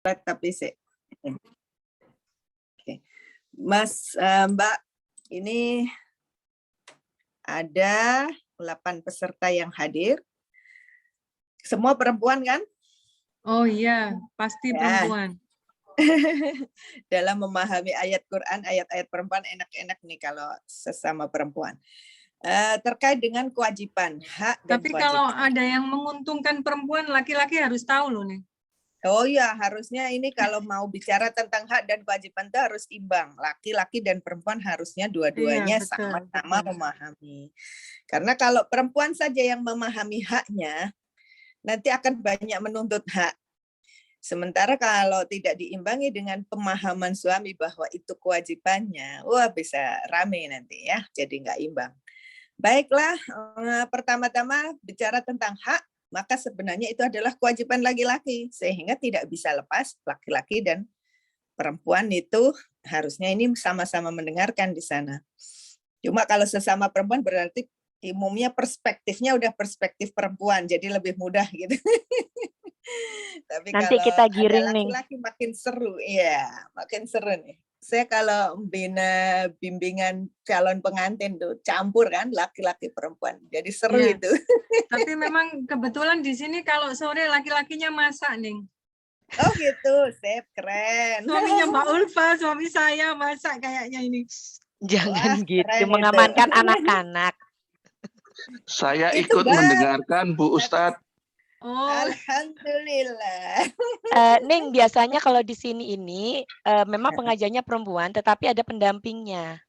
tapi sih. Oke. Mas, Mbak, ini ada 8 peserta yang hadir. Semua perempuan kan? Oh iya, pasti Ya. perempuan. Dalam memahami ayat Quran, ayat-ayat perempuan enak-enak nih kalau sesama perempuan. Terkait dengan kewajiban, hak dan Tapi kewajiban. kalau ada yang menguntungkan perempuan, laki-laki harus tahu loh nih. Oh ya, harusnya ini kalau mau bicara tentang hak dan kewajiban itu harus imbang. Laki-laki dan perempuan harusnya dua-duanya sama-sama memahami. Karena kalau perempuan saja yang memahami haknya, nanti akan banyak menuntut hak. Sementara kalau tidak diimbangi dengan pemahaman suami bahwa itu kewajibannya, wah bisa rame nanti ya, jadi nggak imbang. Baiklah, pertama-tama bicara tentang hak, maka sebenarnya itu adalah kewajiban laki-laki, sehingga tidak bisa lepas laki-laki dan perempuan itu harusnya ini sama-sama mendengarkan di sana. Cuma kalau sesama perempuan berarti umumnya perspektifnya udah perspektif perempuan, jadi lebih mudah gitu. Tapi nanti kalau kita ada giring nih. laki-laki makin seru, iya, makin seru nih. Saya kalau bina bimbingan calon pengantin tuh campur kan laki-laki perempuan, jadi seru Iya. itu. Tapi memang kebetulan di sini kalau sore laki-lakinya masak nih. Oh gitu, sip, keren. Suaminya Mbak Ulfa, suami saya masak kayaknya ini. Jangan Wah, gitu, keren itu. mengamankan anak-anak. Saya Itu ikut bagus. mendengarkan Bu Ustadz. Oh, Alhamdulillah. Ning, biasanya kalau di sini ini memang pengajarnya perempuan, tetapi ada pendampingnya.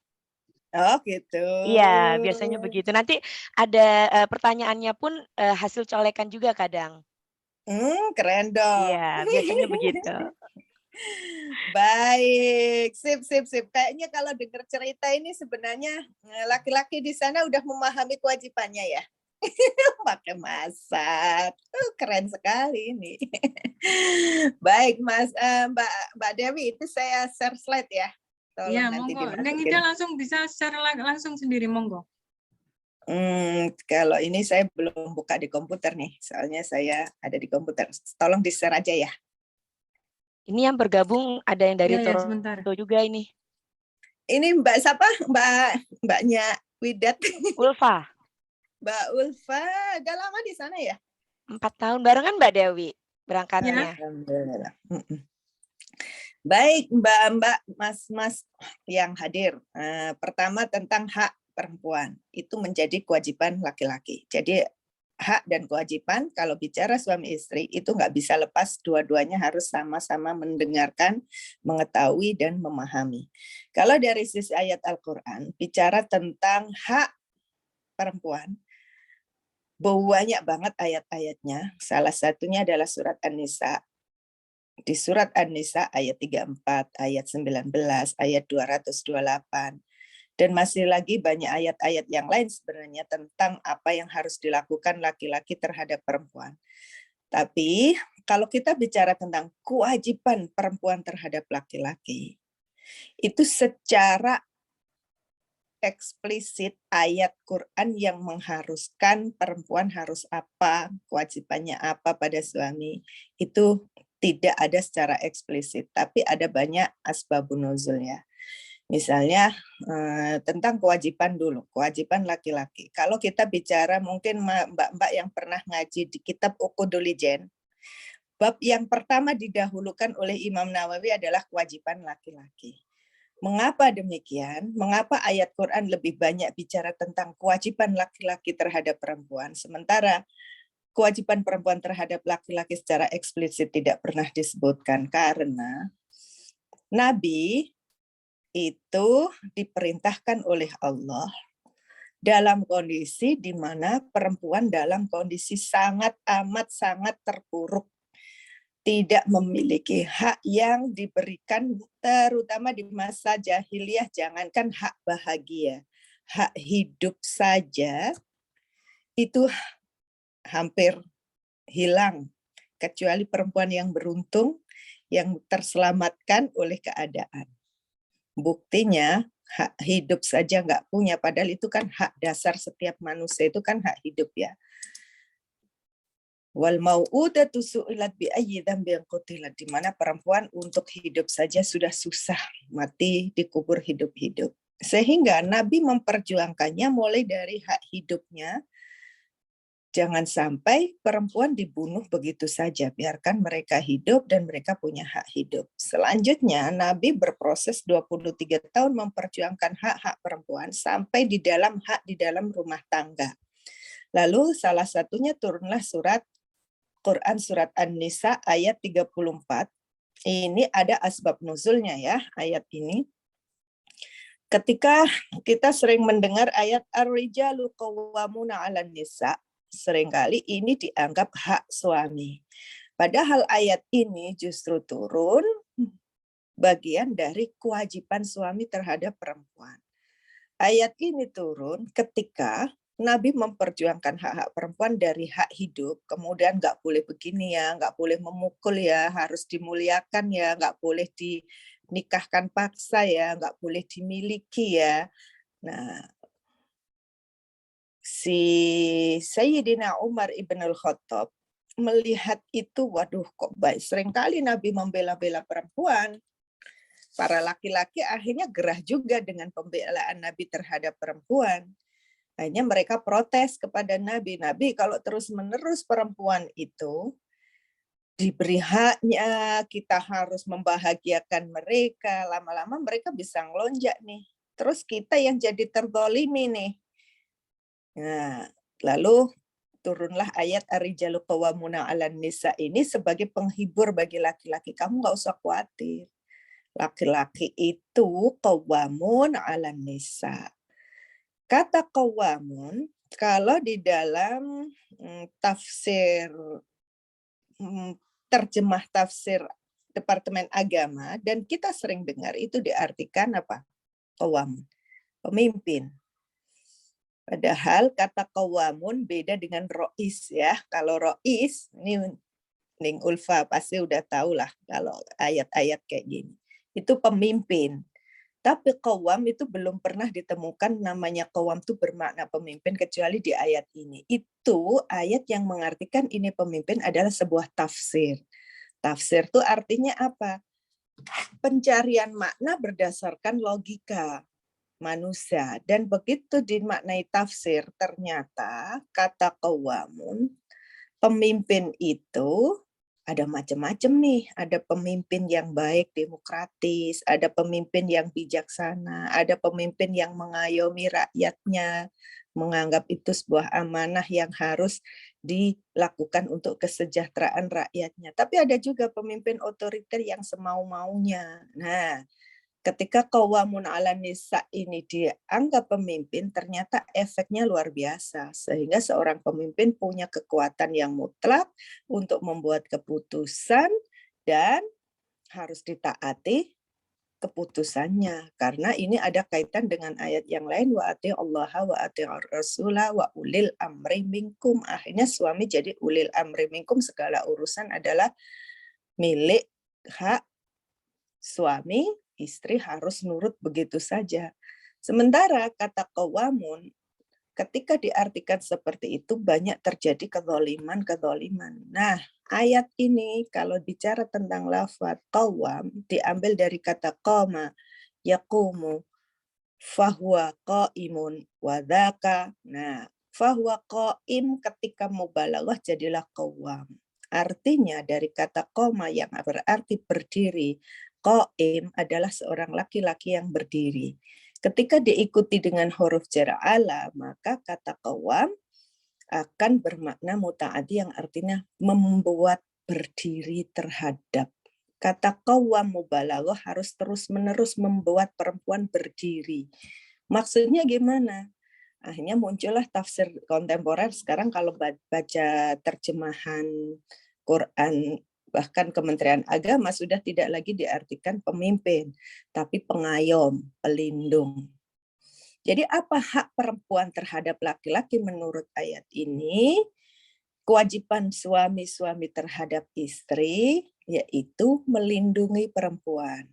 Oh gitu. Iya, biasanya begitu. Nanti ada pertanyaannya pun hasil colekan juga kadang. Keren dong. Iya, biasanya begitu. Baik, sip, sip, sip. Kayaknya kalau dengar cerita ini sebenarnya laki-laki di sana udah memahami kewajibannya ya. Pakai masak, keren sekali ini. Baik, Mas, Mbak Dewi, itu saya share slide ya. Tolong iya, nanti monggo. Neng dimasukin. Ida langsung bisa share langsung sendiri, monggo. Kalau ini saya belum buka di komputer nih, soalnya saya ada di komputer. Tolong di-share aja ya. Ini yang bergabung ada yang dari Iya, sebentar. Toronto juga ini. Ini Mbak siapa? Mbaknya Widat. Ulfa, Mbak Ulfa, udah lama di sana ya? 4 tahun barengan Mbak Dewi berangkatnya. Alhamdulillah. Baik, Mbak-mbak, Mas-mas yang hadir. Pertama tentang hak perempuan, itu menjadi kewajiban laki-laki. Jadi hak dan kewajiban kalau bicara suami istri itu nggak bisa lepas, dua-duanya harus sama-sama mendengarkan, mengetahui, dan memahami. Kalau dari sisi ayat Al-Quran, bicara tentang hak perempuan, banyak banget ayat-ayatnya. Salah satunya adalah surat An-Nisa. Di surat An-Nisa ayat 34, ayat 19, ayat 228. Dan masih lagi banyak ayat-ayat yang lain sebenarnya tentang apa yang harus dilakukan laki-laki terhadap perempuan. Tapi kalau kita bicara tentang kewajiban perempuan terhadap laki-laki, itu secara eksplisit ayat Quran yang mengharuskan perempuan harus apa, kewajibannya apa pada suami, itu tidak ada secara eksplisit, tapi ada banyak asbabun nuzul ya. Misalnya tentang kewajiban dulu, kewajiban laki-laki. Kalau kita bicara mungkin mbak-mbak yang pernah ngaji di kitab Uqudul Ijen, bab yang pertama didahulukan oleh Imam Nawawi adalah kewajiban laki-laki. Mengapa demikian? Mengapa ayat Quran lebih banyak bicara tentang kewajiban laki-laki terhadap perempuan, sementara kewajiban perempuan terhadap laki-laki secara eksplisit tidak pernah disebutkan? Karena Nabi itu diperintahkan oleh Allah dalam kondisi di mana perempuan dalam kondisi sangat amat sangat terpuruk, tidak memiliki hak yang diberikan, terutama di masa jahiliyah. Jangankan hak bahagia, hak hidup saja itu hampir hilang, kecuali perempuan yang beruntung yang terselamatkan oleh keadaan. Buktinya hak hidup saja nggak punya, padahal itu kan hak dasar setiap manusia, itu kan hak hidup ya. Wal mau'udatu su'ilat bi ayyi dzambin qutilat, di mana perempuan untuk hidup saja sudah susah, mati dikubur hidup-hidup. Sehingga Nabi memperjuangkannya mulai dari hak hidupnya. Jangan sampai perempuan dibunuh begitu saja, biarkan mereka hidup dan mereka punya hak hidup. Selanjutnya, Nabi berproses 23 tahun memperjuangkan hak-hak perempuan sampai di dalam hak di dalam rumah tangga. Lalu salah satunya turunlah Quran surat An-Nisa ayat 34. Ini ada asbab nuzulnya ya, ayat ini. Ketika kita sering mendengar ayat ar-rijalu qawwamuna 'alan nisa, seringkali ini dianggap hak suami. Padahal ayat ini justru turun bagian dari kewajiban suami terhadap perempuan. Ayat ini turun ketika Nabi memperjuangkan hak-hak perempuan dari hak hidup, kemudian nggak boleh begini ya, nggak boleh memukul ya, harus dimuliakan ya, nggak boleh dinikahkan paksa ya, nggak boleh dimiliki ya. Nah, si Sayyidina Umar ibn al-Khattab melihat itu, waduh kok baik, seringkali Nabi membela-bela perempuan. Para laki-laki akhirnya gerah juga dengan pembelaan Nabi terhadap perempuan. Akhirnya mereka protes kepada Nabi. Nabi, kalau terus-menerus perempuan itu diberi haknya, kita harus membahagiakan mereka, lama-lama mereka bisa ngelonjak nih. Terus kita yang jadi terzalimi nih. Nah, lalu turunlah ayat ar-rijalu qawwamuna 'alan nisa ini sebagai penghibur bagi laki-laki. Kamu nggak usah khawatir. Laki-laki itu qawwamun 'alan nisa. Kata qawwamun kalau di dalam tafsir terjemah tafsir Departemen Agama dan kita sering dengar itu diartikan apa? Qawwamun, pemimpin. Padahal kata qawamun beda dengan rois ya. Kalau rois, ini Ning Ulfa pasti udah tahu lah kalau ayat-ayat kayak gini. Itu pemimpin. Tapi qawam itu belum pernah ditemukan namanya qawam itu bermakna pemimpin kecuali di ayat ini. Itu ayat yang mengartikan ini pemimpin adalah sebuah tafsir. Tafsir itu artinya apa? Pencarian makna berdasarkan logika manusia. Dan begitu dimaknai tafsir, ternyata kata qawamun, pemimpin itu ada macam-macam nih. Ada pemimpin yang baik, demokratis, ada pemimpin yang bijaksana, ada pemimpin yang mengayomi rakyatnya, menganggap itu sebuah amanah yang harus dilakukan untuk kesejahteraan rakyatnya. Tapi ada juga pemimpin otoriter yang semau-maunya. Nah, ketika qawamun 'alan nisa ini dianggap pemimpin, ternyata efeknya luar biasa. Sehingga seorang pemimpin punya kekuatan yang mutlak untuk membuat keputusan dan harus ditaati keputusannya. Karena ini ada kaitan dengan ayat yang lain, wa ati'ullaha wa ati'ur rasula wa ulil amri minkum. Akhirnya suami jadi ulil amri minkum, segala urusan adalah milik hak suami, istri harus nurut begitu saja. Sementara kata qawamun, ketika diartikan seperti itu banyak terjadi kezaliman. Nah, ayat ini kalau bicara tentang lafaz qawam diambil dari kata qama, yaqumu, fahuwa qaimun, wadhaka. Nah, fahuwa qaim ketika mubalaghah jadilah qawam. Artinya dari kata qoma yang berarti berdiri, qaim adalah seorang laki-laki yang berdiri. Ketika diikuti dengan huruf jar ala, maka kata qawam akan bermakna mutaaddi yang artinya membuat berdiri terhadap. Kata qawam mubalaghah harus terus-menerus membuat perempuan berdiri. Maksudnya gimana? Akhirnya muncullah tafsir kontemporer sekarang kalau baca terjemahan Quran, bahkan Kementerian Agama sudah tidak lagi diartikan pemimpin, tapi pengayom, pelindung. Jadi apa hak perempuan terhadap laki-laki menurut ayat ini? Kewajiban suami-suami terhadap istri yaitu melindungi perempuan,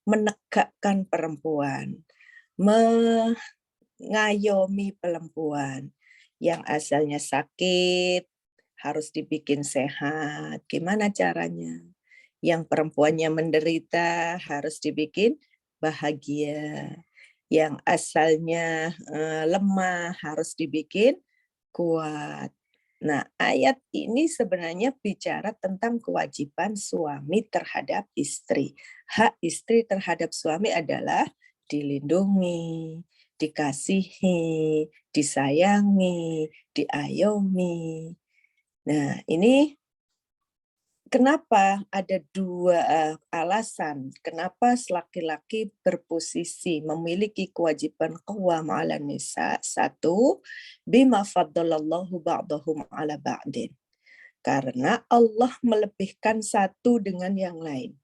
menegakkan perempuan, mengayomi perempuan yang asalnya sakit, harus dibikin sehat. Gimana caranya? Yang perempuannya menderita harus dibikin bahagia. Yang asalnya lemah harus dibikin kuat. Nah, ayat ini sebenarnya bicara tentang kewajiban suami terhadap istri. Hak istri terhadap suami adalah dilindungi, dikasihi, disayangi, diayomi. Nah, ini kenapa ada dua alasan kenapa laki-laki berposisi memiliki kewajiban qawwam 'alan nisa. Satu, bima faddalallahu ba'dahum 'ala ba'din. Karena Allah melebihkan satu dengan yang lain.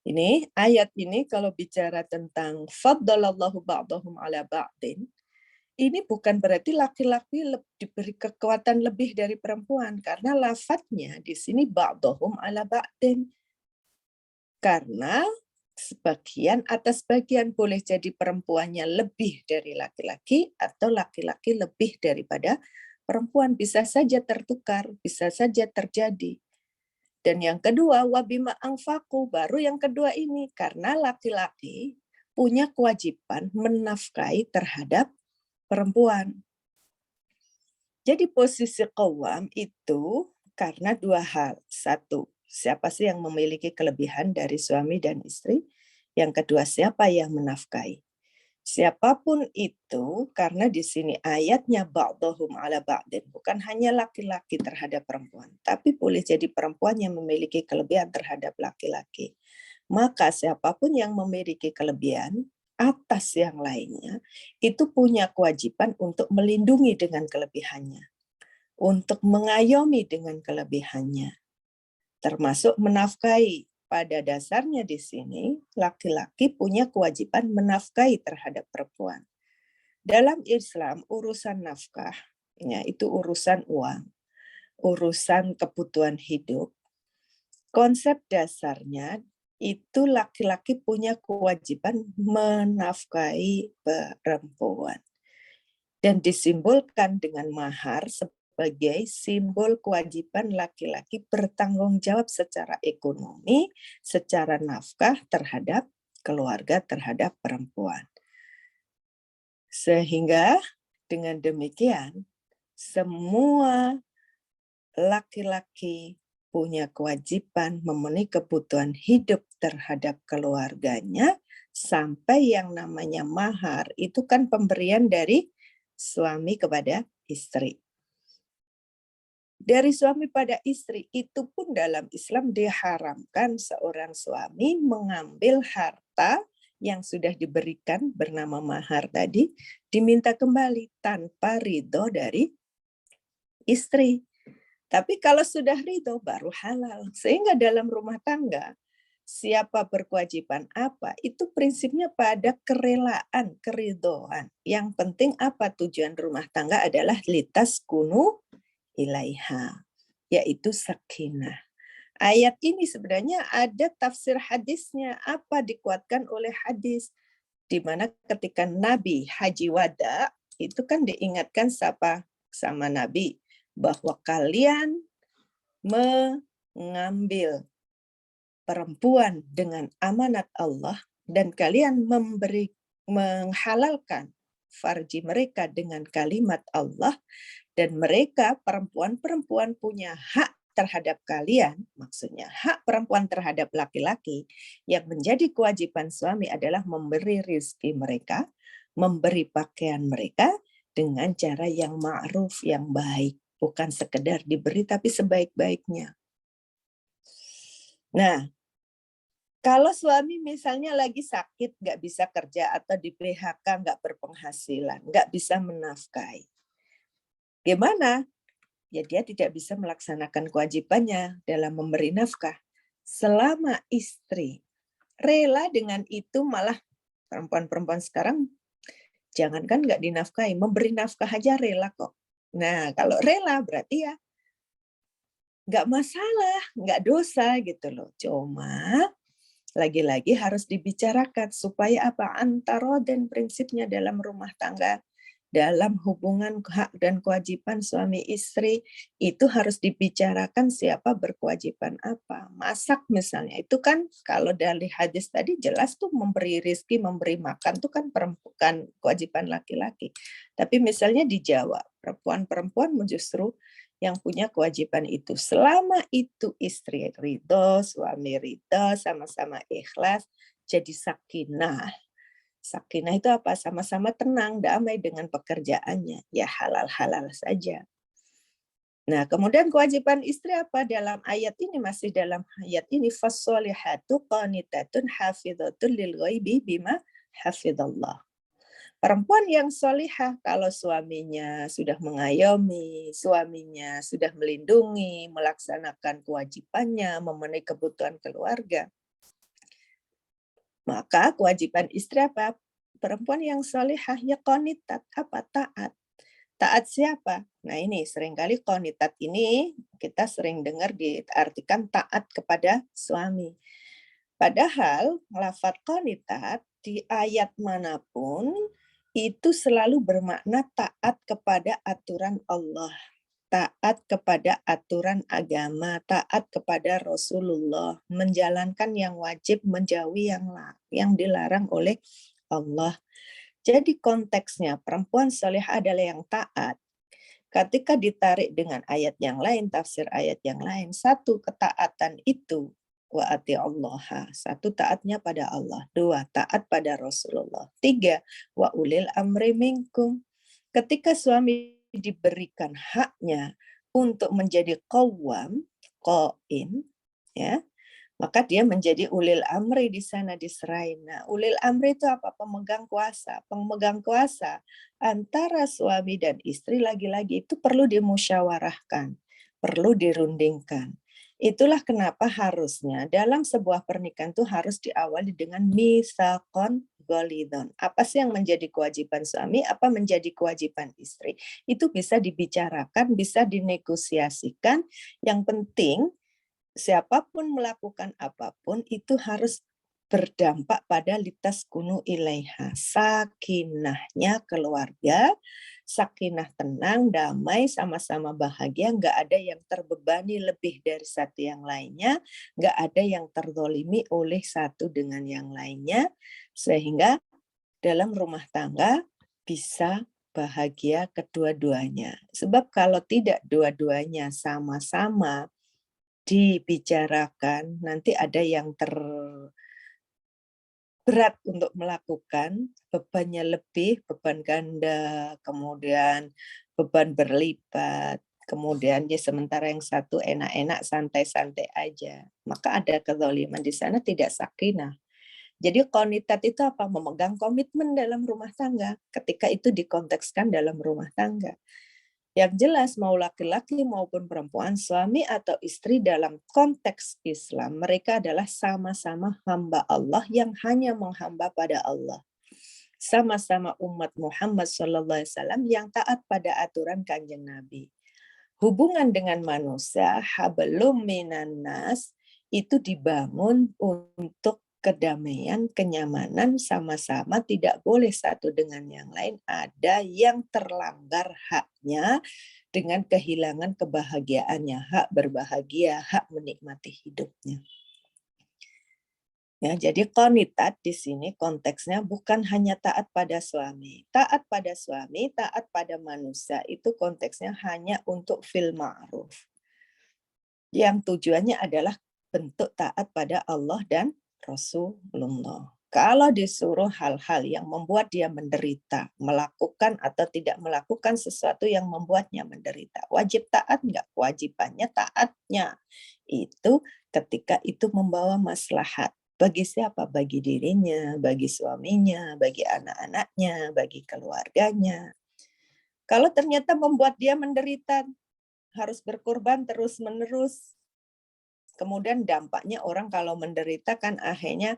Ini ayat ini kalau bicara tentang faddalallahu ba'dahum 'ala ba'din, ini bukan berarti laki-laki diberi kekuatan lebih dari perempuan, karena lafadznya di sini ba'dhum ala ba'din. Karena sebagian atas bagian boleh jadi perempuannya lebih dari laki-laki atau laki-laki lebih daripada perempuan, bisa saja tertukar, bisa saja terjadi. Dan yang kedua, wabima anfaqu, baru yang kedua ini, karena laki-laki punya kewajiban menafkahi terhadap perempuan. Jadi posisi qawwam itu karena dua hal. Satu, siapa sih yang memiliki kelebihan dari suami dan istri? Yang kedua, siapa yang menafkahi? Siapapun itu, karena di sini ayatnya ba'dhum ala ba'din, bukan hanya laki-laki terhadap perempuan, tapi boleh jadi perempuan yang memiliki kelebihan terhadap laki-laki. Maka siapapun yang memiliki kelebihan atas yang lainnya, itu punya kewajiban untuk melindungi dengan kelebihannya, untuk mengayomi dengan kelebihannya, termasuk menafkahi. Pada dasarnya di sini, laki-laki punya kewajiban menafkahi terhadap perempuan. Dalam Islam, urusan nafkah, ya, itu urusan uang, urusan kebutuhan hidup. Konsep dasarnya itu laki-laki punya kewajiban menafkahi perempuan. Dan disimbolkan dengan mahar sebagai simbol kewajiban laki-laki bertanggung jawab secara ekonomi, secara nafkah terhadap keluarga, terhadap perempuan. Sehingga dengan demikian, semua laki-laki punya kewajiban memenuhi kebutuhan hidup terhadap keluarganya, sampai yang namanya mahar itu kan pemberian dari suami kepada istri. Dari suami pada istri itu pun dalam Islam diharamkan seorang suami mengambil harta yang sudah diberikan bernama mahar tadi, diminta kembali tanpa ridho dari istri. Tapi kalau sudah ridho baru halal. Sehingga dalam rumah tangga, siapa berkewajiban apa, itu prinsipnya pada kerelaan, keridhoan. Yang penting apa tujuan rumah tangga adalah litas kunu ilaiha, yaitu sakinah. Ayat ini sebenarnya ada tafsir hadisnya, apa dikuatkan oleh hadis, di mana ketika Nabi Haji Wada, itu kan diingatkan sama Nabi, bahwa kalian mengambil perempuan dengan amanat Allah dan kalian menghalalkan farji mereka dengan kalimat Allah, dan mereka perempuan-perempuan punya hak terhadap kalian, maksudnya hak perempuan terhadap laki-laki, yang menjadi kewajiban suami adalah memberi rizki mereka, memberi pakaian mereka dengan cara yang ma'ruf, yang baik. Bukan sekedar diberi, tapi sebaik-baiknya. Nah, kalau suami misalnya lagi sakit, nggak bisa kerja, atau di PHK, nggak berpenghasilan, nggak bisa menafkahi. Gimana? Ya dia tidak bisa melaksanakan kewajibannya dalam memberi nafkah. Selama istri rela dengan itu, malah perempuan-perempuan sekarang, jangankan nggak dinafkahi, memberi nafkah aja rela kok. Nah, kalau rela berarti ya nggak masalah, nggak dosa gitu loh. Cuma lagi-lagi harus dibicarakan supaya apa? Antara dan prinsipnya dalam rumah tangga dalam hubungan hak dan kewajiban suami istri itu harus dibicarakan siapa berkewajiban apa. Masak misalnya, itu kan kalau dari hadis tadi jelas tuh memberi rezeki, memberi makan tuh kan bukan kewajiban laki-laki. Tapi misalnya di Jawa, perempuan-perempuan justru yang punya kewajiban itu. Selama itu istri ridho, suami ridho, sama-sama ikhlas, jadi sakinah. Sakinah itu apa? Sama-sama tenang, damai dengan pekerjaannya. Ya halal-halal saja. Nah, kemudian kewajiban istri apa dalam ayat ini? Masih dalam ayat ini. Fassolihatu qanitatun hafidhatun lil ghaibi bima hafidhallah. Perempuan yang solihah kalau suaminya sudah mengayomi, suaminya sudah melindungi, melaksanakan kewajibannya, memenuhi kebutuhan keluarga, maka kewajiban istri apa? Perempuan yang solihah ya qanitat, apa? Taat. Taat siapa? Nah ini seringkali qanitat ini kita sering dengar diartikan taat kepada suami. Padahal lafadz qanitat di ayat manapun itu selalu bermakna taat kepada aturan Allah, taat kepada aturan agama, taat kepada Rasulullah, menjalankan yang wajib, menjauhi yang dilarang oleh Allah. Jadi konteksnya perempuan salihah adalah yang taat. Ketika ditarik dengan ayat yang lain, tafsir ayat yang lain, satu ketaatan itu wa ati'allaha, satu taatnya pada Allah, dua taat pada Rasulullah, tiga wa ulil amri minkum. Ketika suami diberikan haknya untuk menjadi qawwam, qaim, ya, maka dia menjadi ulil amri di sana diserahin. Nah, ulil amri itu apa? Pemegang kuasa. Pemegang kuasa antara suami dan istri lagi-lagi itu perlu dimusyawarahkan, perlu dirundingkan. Itulah kenapa harusnya dalam sebuah pernikahan itu harus diawali dengan mitsaqon ghalidhon. Apa sih yang menjadi kewajiban suami, apa menjadi kewajiban istri? Itu bisa dibicarakan, bisa dinegosiasikan. Yang penting siapapun melakukan apapun itu harus berdampak pada litas kunu ilaiha, sakinahnya keluarga, sakinah tenang, damai, sama-sama bahagia, nggak ada yang terbebani lebih dari satu yang lainnya, nggak ada yang terzolimi oleh satu dengan yang lainnya, sehingga dalam rumah tangga bisa bahagia kedua-duanya. Sebab kalau tidak dua-duanya sama-sama dibicarakan, nanti ada yang berat untuk melakukan, bebannya lebih, beban ganda, kemudian beban berlipat, kemudian ya sementara yang satu enak-enak, santai-santai aja. Maka ada kezaliman di sana, tidak sakinah. Jadi qanitat itu apa? Memegang komitmen dalam rumah tangga, ketika itu dikontekskan dalam rumah tangga. Yang jelas mau laki-laki maupun perempuan, suami atau istri dalam konteks Islam, mereka adalah sama-sama hamba Allah yang hanya menghamba pada Allah. Sama-sama umat Muhammad SAW yang taat pada aturan Kanjeng Nabi. Hubungan dengan manusia, hablum minan nas, itu dibangun untuk kedamaian, kenyamanan, sama-sama tidak boleh satu dengan yang lain ada yang terlanggar haknya dengan kehilangan kebahagiaannya, hak berbahagia, hak menikmati hidupnya. Ya, jadi qanitat di sini konteksnya bukan hanya taat pada suami. Taat pada suami, taat pada manusia itu konteksnya hanya untuk fil ma'ruf. Yang tujuannya adalah bentuk taat pada Allah dan Rasulullah. Kalau disuruh hal-hal yang membuat dia menderita, melakukan atau tidak melakukan sesuatu yang membuatnya menderita, wajib taat enggak? Kewajibannya taatnya itu ketika itu membawa maslahat. Bagi siapa? Bagi dirinya, bagi suaminya, bagi anak-anaknya, bagi keluarganya. Kalau ternyata membuat dia menderita, harus berkorban terus-menerus, kemudian dampaknya orang kalau menderita kan akhirnya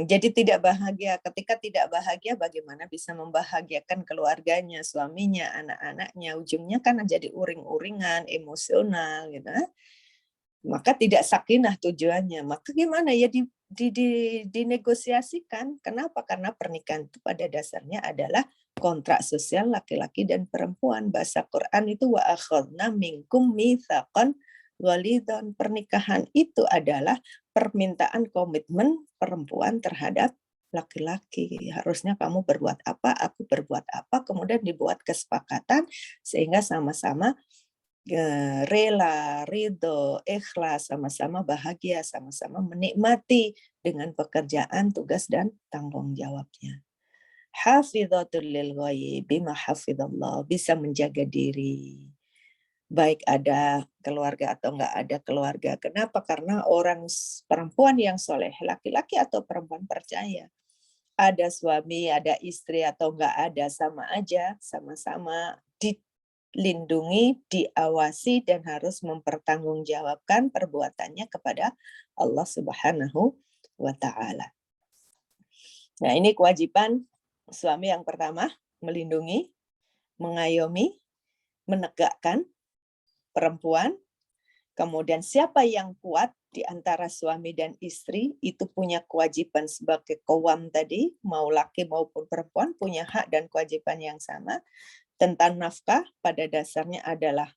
jadi tidak bahagia. Ketika tidak bahagia, bagaimana bisa membahagiakan keluarganya, suaminya, anak-anaknya? Ujungnya kan jadi uring-uringan, emosional, gitu. Maka tidak sakinah tujuannya. Maka gimana ya dinegosiasikan. Kenapa? Karena pernikahan itu pada dasarnya adalah kontrak sosial laki-laki dan perempuan. Bahasa Quran itu wa akhadna minkum mitsaqan ghalidhan. Pernikahan itu adalah permintaan komitmen perempuan terhadap laki-laki. Harusnya kamu berbuat apa, aku berbuat apa, kemudian dibuat kesepakatan sehingga sama-sama rela, ridho, ikhlas, sama-sama bahagia, sama-sama menikmati dengan pekerjaan, tugas, dan tanggung jawabnya. Hafidhatul lil ghaibi ma hafidhallah, bisa menjaga diri. Baik ada keluarga atau enggak ada keluarga. Kenapa? Karena orang perempuan yang soleh, laki-laki atau perempuan percaya, ada suami, ada istri atau enggak ada, sama aja, sama-sama dilindungi, diawasi, dan harus mempertanggungjawabkan perbuatannya kepada Allah Subhanahu wa Ta'ala. Nah, ini kewajiban suami yang pertama, melindungi, mengayomi, menegakkan perempuan. Kemudian siapa yang kuat di antara suami dan istri itu punya kewajiban sebagai qawwam tadi, mau laki maupun perempuan punya hak dan kewajiban yang sama. Tentang nafkah pada dasarnya adalah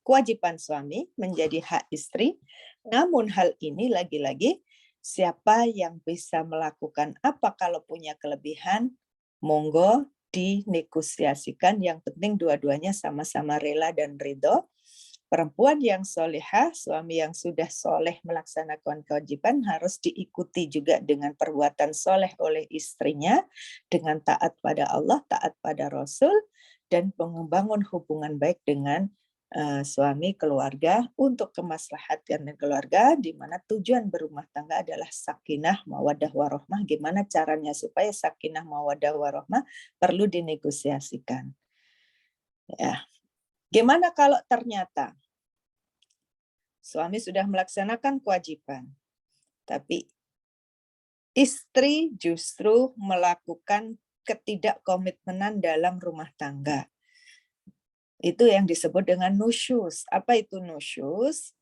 kewajiban suami menjadi hak istri. Namun hal ini lagi-lagi siapa yang bisa melakukan apa kalau punya kelebihan, monggo dinegosiasikan. Yang penting dua-duanya sama-sama rela dan ridho. Perempuan yang solehah, suami yang sudah soleh melaksanakan kewajiban harus diikuti juga dengan perbuatan soleh oleh istrinya, dengan taat pada Allah, taat pada Rasul, dan membangun hubungan baik dengan suami, keluarga untuk kemaslahatan keluarga, di mana tujuan berumah tangga adalah sakinah, mawaddah, warohmah. Gimana caranya supaya sakinah, mawaddah, warohmah perlu dinegosiasikan. Ya. Gimana kalau ternyata suami sudah melaksanakan kewajiban, tapi istri justru melakukan ketidakkomitmenan dalam rumah tangga? Itu yang disebut dengan nusyuz. Apa itu nusyuz?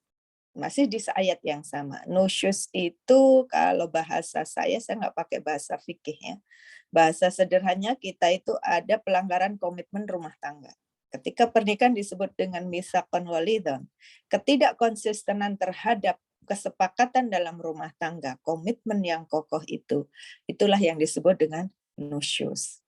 Masih di ayat yang sama. Nusyuz itu kalau bahasa saya nggak pakai bahasa fikih ya. Bahasa sederhananya kita itu ada pelanggaran komitmen rumah tangga. Ketika pernikahan disebut dengan mitsaqan ghalidhan, ketidakkonsistenan terhadap kesepakatan dalam rumah tangga, komitmen yang kokoh itulah yang disebut dengan nusyuz.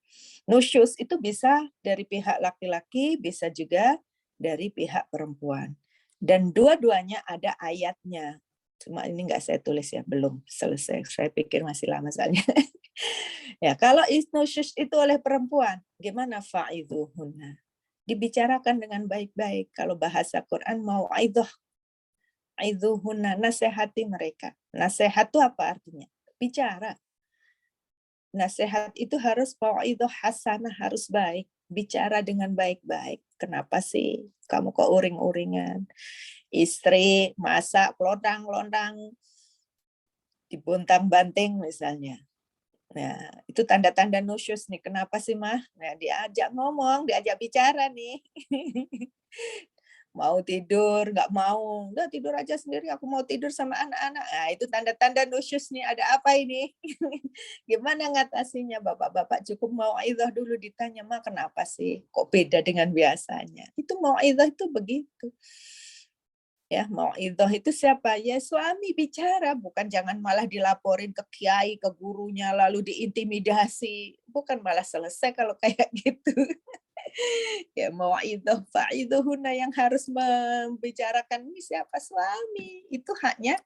Nusyuz itu bisa dari pihak laki-laki, bisa juga dari pihak perempuan. Dan dua-duanya ada ayatnya. Cuma ini nggak saya tulis ya, belum selesai. Saya pikir masih lama soalnya. Ya, kalau nusyuz itu oleh perempuan, gimana fa'idhuhunna? Dibicarakan dengan baik-baik. Kalau bahasa Quran mau'idhah, aidhuhunna, nasihati mereka. Nasihat itu apa artinya? Bicara. Nasihat itu harus mau'idhah hasanah, harus baik. Bicara dengan baik-baik. Kenapa sih kamu kok uring-uringan? Istri masak lontang-lontang, dibontang-banting misalnya. Nah, itu tanda-tanda nusyuz nih. Kenapa sih, Mah? Nah, diajak ngomong, diajak bicara nih. Mau tidur, nggak mau. Udah tidur aja sendiri, aku mau tidur sama anak-anak. Nah, itu tanda-tanda nusyuz nih, ada apa ini? Gimana ngatasinya? Bapak-bapak cukup mau'idhah dulu, ditanya, "Ma, kenapa sih? Kok beda dengan biasanya?" Itu mau'idhah itu begitu. Ya, mau'idhah itu siapa? Ya suami bicara, bukan jangan malah dilaporin ke kiai, ke gurunya, lalu diintimidasi. Bukan malah selesai kalau kayak gitu. Ya mau'idhah fa'idhuhunna, yang harus membicarakan ini siapa? Suami. Itu haknya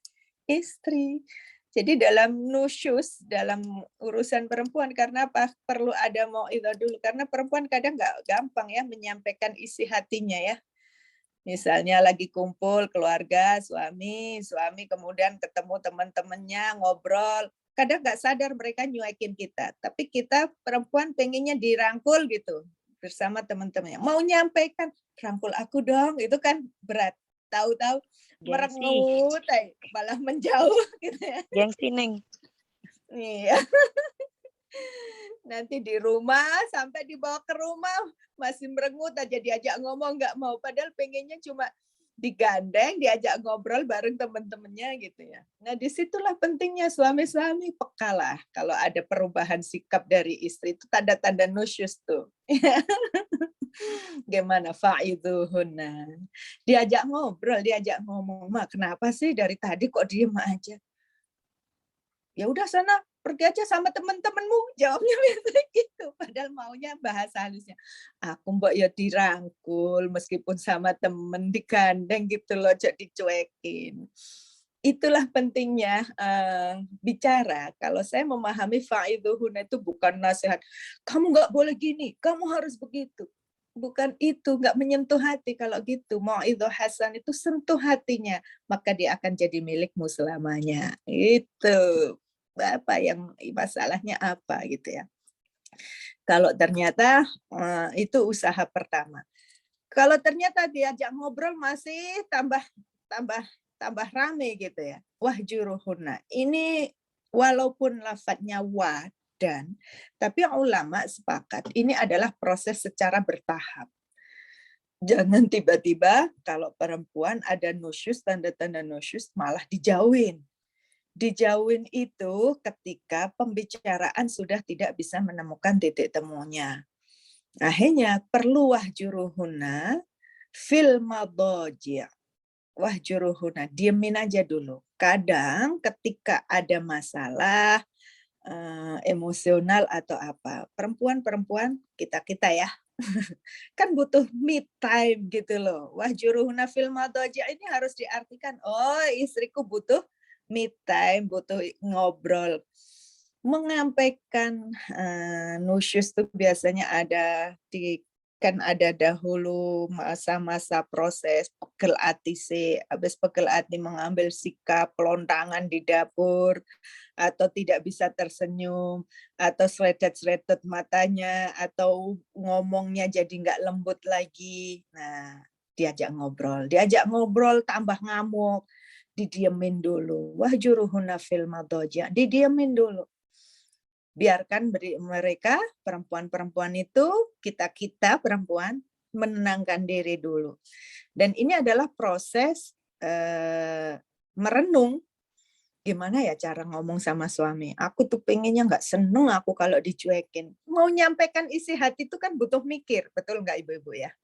istri. Jadi dalam nusyuz, dalam urusan perempuan, karena apa? Perlu ada mau'idhah dulu. Karena perempuan kadang nggak gampang ya menyampaikan isi hatinya ya. Misalnya lagi kumpul keluarga, suami kemudian ketemu teman-temannya, ngobrol. Kadang nggak sadar mereka nyuekin kita. Tapi kita perempuan pengennya dirangkul gitu bersama teman-temannya. Mau nyampaikan, rangkul aku dong, itu kan berat. Tahu-tahu merengut, malah menjauh gitu ya. Gengsi, Neng. Iya. Nanti di rumah, sampai dibawa ke rumah, masih merengut aja, diajak ngomong nggak mau. Padahal pengennya cuma digandeng, diajak ngobrol bareng teman-temannya gitu ya. Nah, disitulah pentingnya suami-suami pekalah kalau ada perubahan sikap dari istri itu tanda-tanda nusyus tuh. Gimana fa'iduhunna. Diajak ngobrol, diajak ngomong, "Mak, kenapa sih dari tadi kok diem aja?" "Ya udah sana pergi aja sama teman-temanmu," jawabnya biasanya gitu. Padahal maunya bahasa halusnya, "Aku mbok ya dirangkul meskipun sama temen digandeng gitu loh, jadi dicuekin." Itulah pentingnya bicara. Kalau saya memahami fa'iduhunna itu bukan nasihat, "Kamu nggak boleh gini, kamu harus begitu." Bukan itu, nggak menyentuh hati kalau gitu. Mau'idhah hasan itu sentuh hatinya, maka dia akan jadi milikmu selamanya. Itu apa yang masalahnya apa gitu ya. Kalau ternyata itu usaha pertama. Kalau ternyata diajak ngobrol masih tambah tambah tambah rame gitu ya. Wahjuruhunna. Ini walaupun lafadznya wa dan, tapi ulama sepakat ini adalah proses secara bertahap. Jangan tiba-tiba kalau perempuan ada nusyus, tanda-tanda nusyus malah dijauhin. Dijauhin itu ketika pembicaraan sudah tidak bisa menemukan titik temunya. Akhirnya perlu wahjuruhunna fil madhaji'. Wahjuruhunna, diemin aja dulu. Kadang ketika ada masalah emosional atau apa, perempuan-perempuan kita ya, kan butuh me time gitu loh. Wahjuruhunna fil madhaji' ini harus diartikan, oh istriku butuh me time, butuh ngobrol. Menyampaikan nusyus itu biasanya kan ada dahulu masa-masa proses pegel ati habis pegel ati mengambil sikap pelontangan di dapur atau tidak bisa tersenyum atau seledet-seledet matanya atau ngomongnya jadi nggak lembut lagi. Nah, diajak ngobrol tambah ngamuk, didiemin dulu. Wahjuruhunna fil madhaji', didiemin dulu. Biarkan mereka, perempuan-perempuan itu, kita perempuan, menenangkan diri dulu. Dan ini adalah proses merenung, gimana ya cara ngomong sama suami. Aku tuh pengennya nggak seneng aku kalau dicuekin. Mau nyampaikan isi hati itu kan butuh mikir, betul nggak ibu-ibu ya?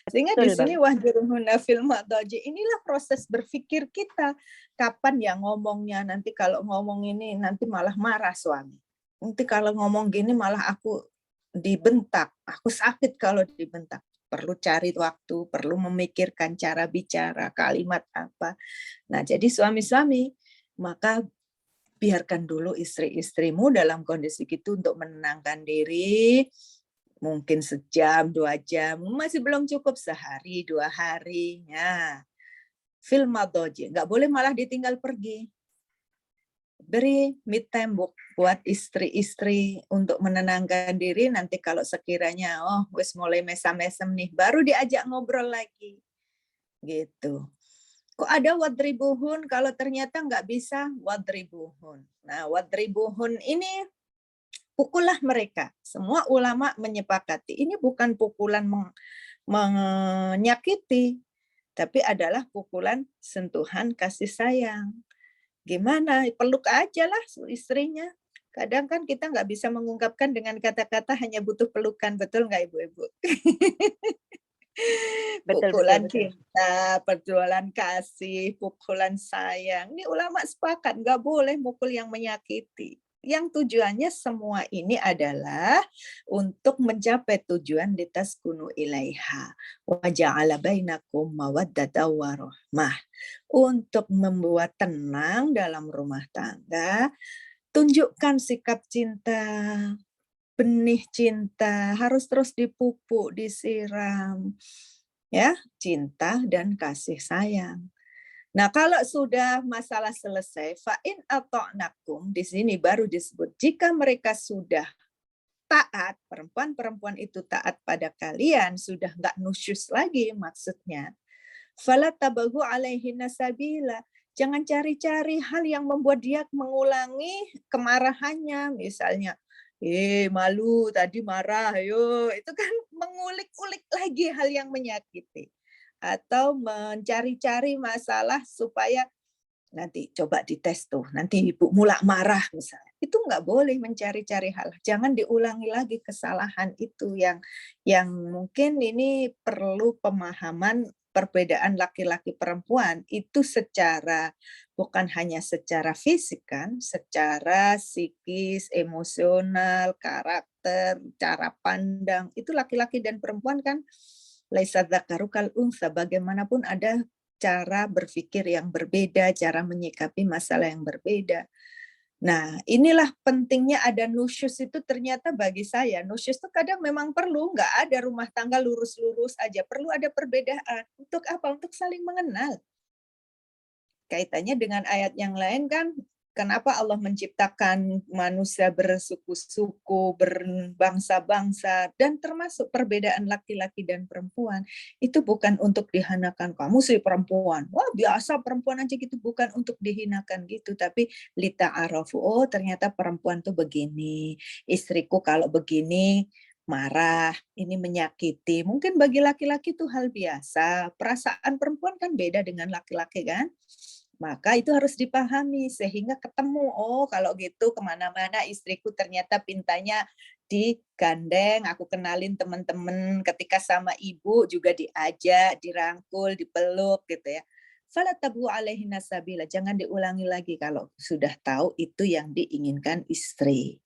Sehingga di Betul, sini wahjuruhunna fil madhaji', inilah proses berpikir kita. Kapan ya ngomongnya, nanti kalau ngomong ini nanti malah marah suami. Nanti kalau ngomong gini malah aku dibentak, aku sakit kalau dibentak. Perlu cari waktu, perlu memikirkan cara bicara, kalimat apa. Nah, jadi suami-suami, maka biarkan dulu istri-istrimu dalam kondisi gitu untuk menenangkan diri, mungkin sejam, 2 jam, masih belum cukup sehari, 2 hari. Ya, fil madhaji', nggak boleh malah ditinggal pergi. Beri me time buat istri-istri untuk menenangkan diri. Nanti kalau sekiranya wis mulai mesam-mesem nih, baru diajak ngobrol lagi gitu. Kok ada wadribuhun kalau ternyata nggak bisa wadribuhun. Nah, wadribuhun ini pukullah mereka. Semua ulama menyepakati ini bukan pukulan menyakiti, tapi adalah pukulan sentuhan kasih sayang. Gimana, peluk aja lah istrinya. Kadang kan kita nggak bisa mengungkapkan dengan kata-kata, hanya butuh pelukan, betul nggak ibu-ibu? Betul, Pukulan betul. cinta, pukulan kasih, pukulan sayang. Ini ulama sepakat, nggak boleh mukul yang menyakiti. Yang tujuannya semua ini adalah untuk mencapai tujuan litaskunu ilaiha wa ja'ala bainakum mawaddatan wa rahmah. Untuk membuat tenang dalam rumah tangga, tunjukkan sikap cinta, benih cinta harus terus dipupuk, disiram. Ya, cinta dan kasih sayang. Nah, kalau sudah masalah selesai, fa'in ata'nakum, di sini baru disebut, jika mereka sudah taat, perempuan-perempuan itu taat pada kalian, sudah nggak nusyus lagi maksudnya. Fala tabahu alaihinna sabila. Jangan cari-cari hal yang membuat dia mengulangi kemarahannya. Misalnya, malu tadi marah, ayo. Itu kan mengulik-ulik lagi hal yang menyakiti. atau mencari-cari masalah supaya nanti coba dites tuh, nanti ibu mulak marah misalnya. Itu nggak boleh mencari-cari hal. Jangan diulangi lagi kesalahan itu yang mungkin ini perlu pemahaman perbedaan laki-laki perempuan itu secara bukan hanya secara fisik kan, secara psikis, emosional, karakter, cara pandang. Itu laki-laki dan perempuan kan laisa dzakaru kal unsa, bagaimanapun ada cara berpikir yang berbeda, cara menyikapi masalah yang berbeda. Nah, inilah pentingnya ada nusyus itu ternyata bagi saya. Nusyus itu kadang memang perlu, nggak ada rumah tangga lurus-lurus aja. Perlu ada perbedaan. Untuk apa? Untuk saling mengenal. Kaitannya dengan ayat yang lain kan, kenapa Allah menciptakan manusia bersuku-suku, berbangsa-bangsa, dan termasuk perbedaan laki-laki dan perempuan. Itu bukan untuk dihinakan, kamu sih perempuan. Wah biasa perempuan aja gitu, bukan untuk dihinakan gitu. Tapi lita'arafu, oh ternyata perempuan tuh begini. Istriku kalau begini, marah, ini menyakiti. Mungkin bagi laki-laki itu hal biasa. Perasaan perempuan kan beda dengan laki-laki kan? Maka itu harus dipahami sehingga ketemu, oh kalau gitu kemana-mana istriku ternyata pintanya digandeng, aku kenalin teman-teman, ketika sama ibu juga diajak, dirangkul, dipeluk gitu ya. Fala tabu alaihi nasabila, jangan diulangi lagi kalau sudah tahu itu yang diinginkan istri.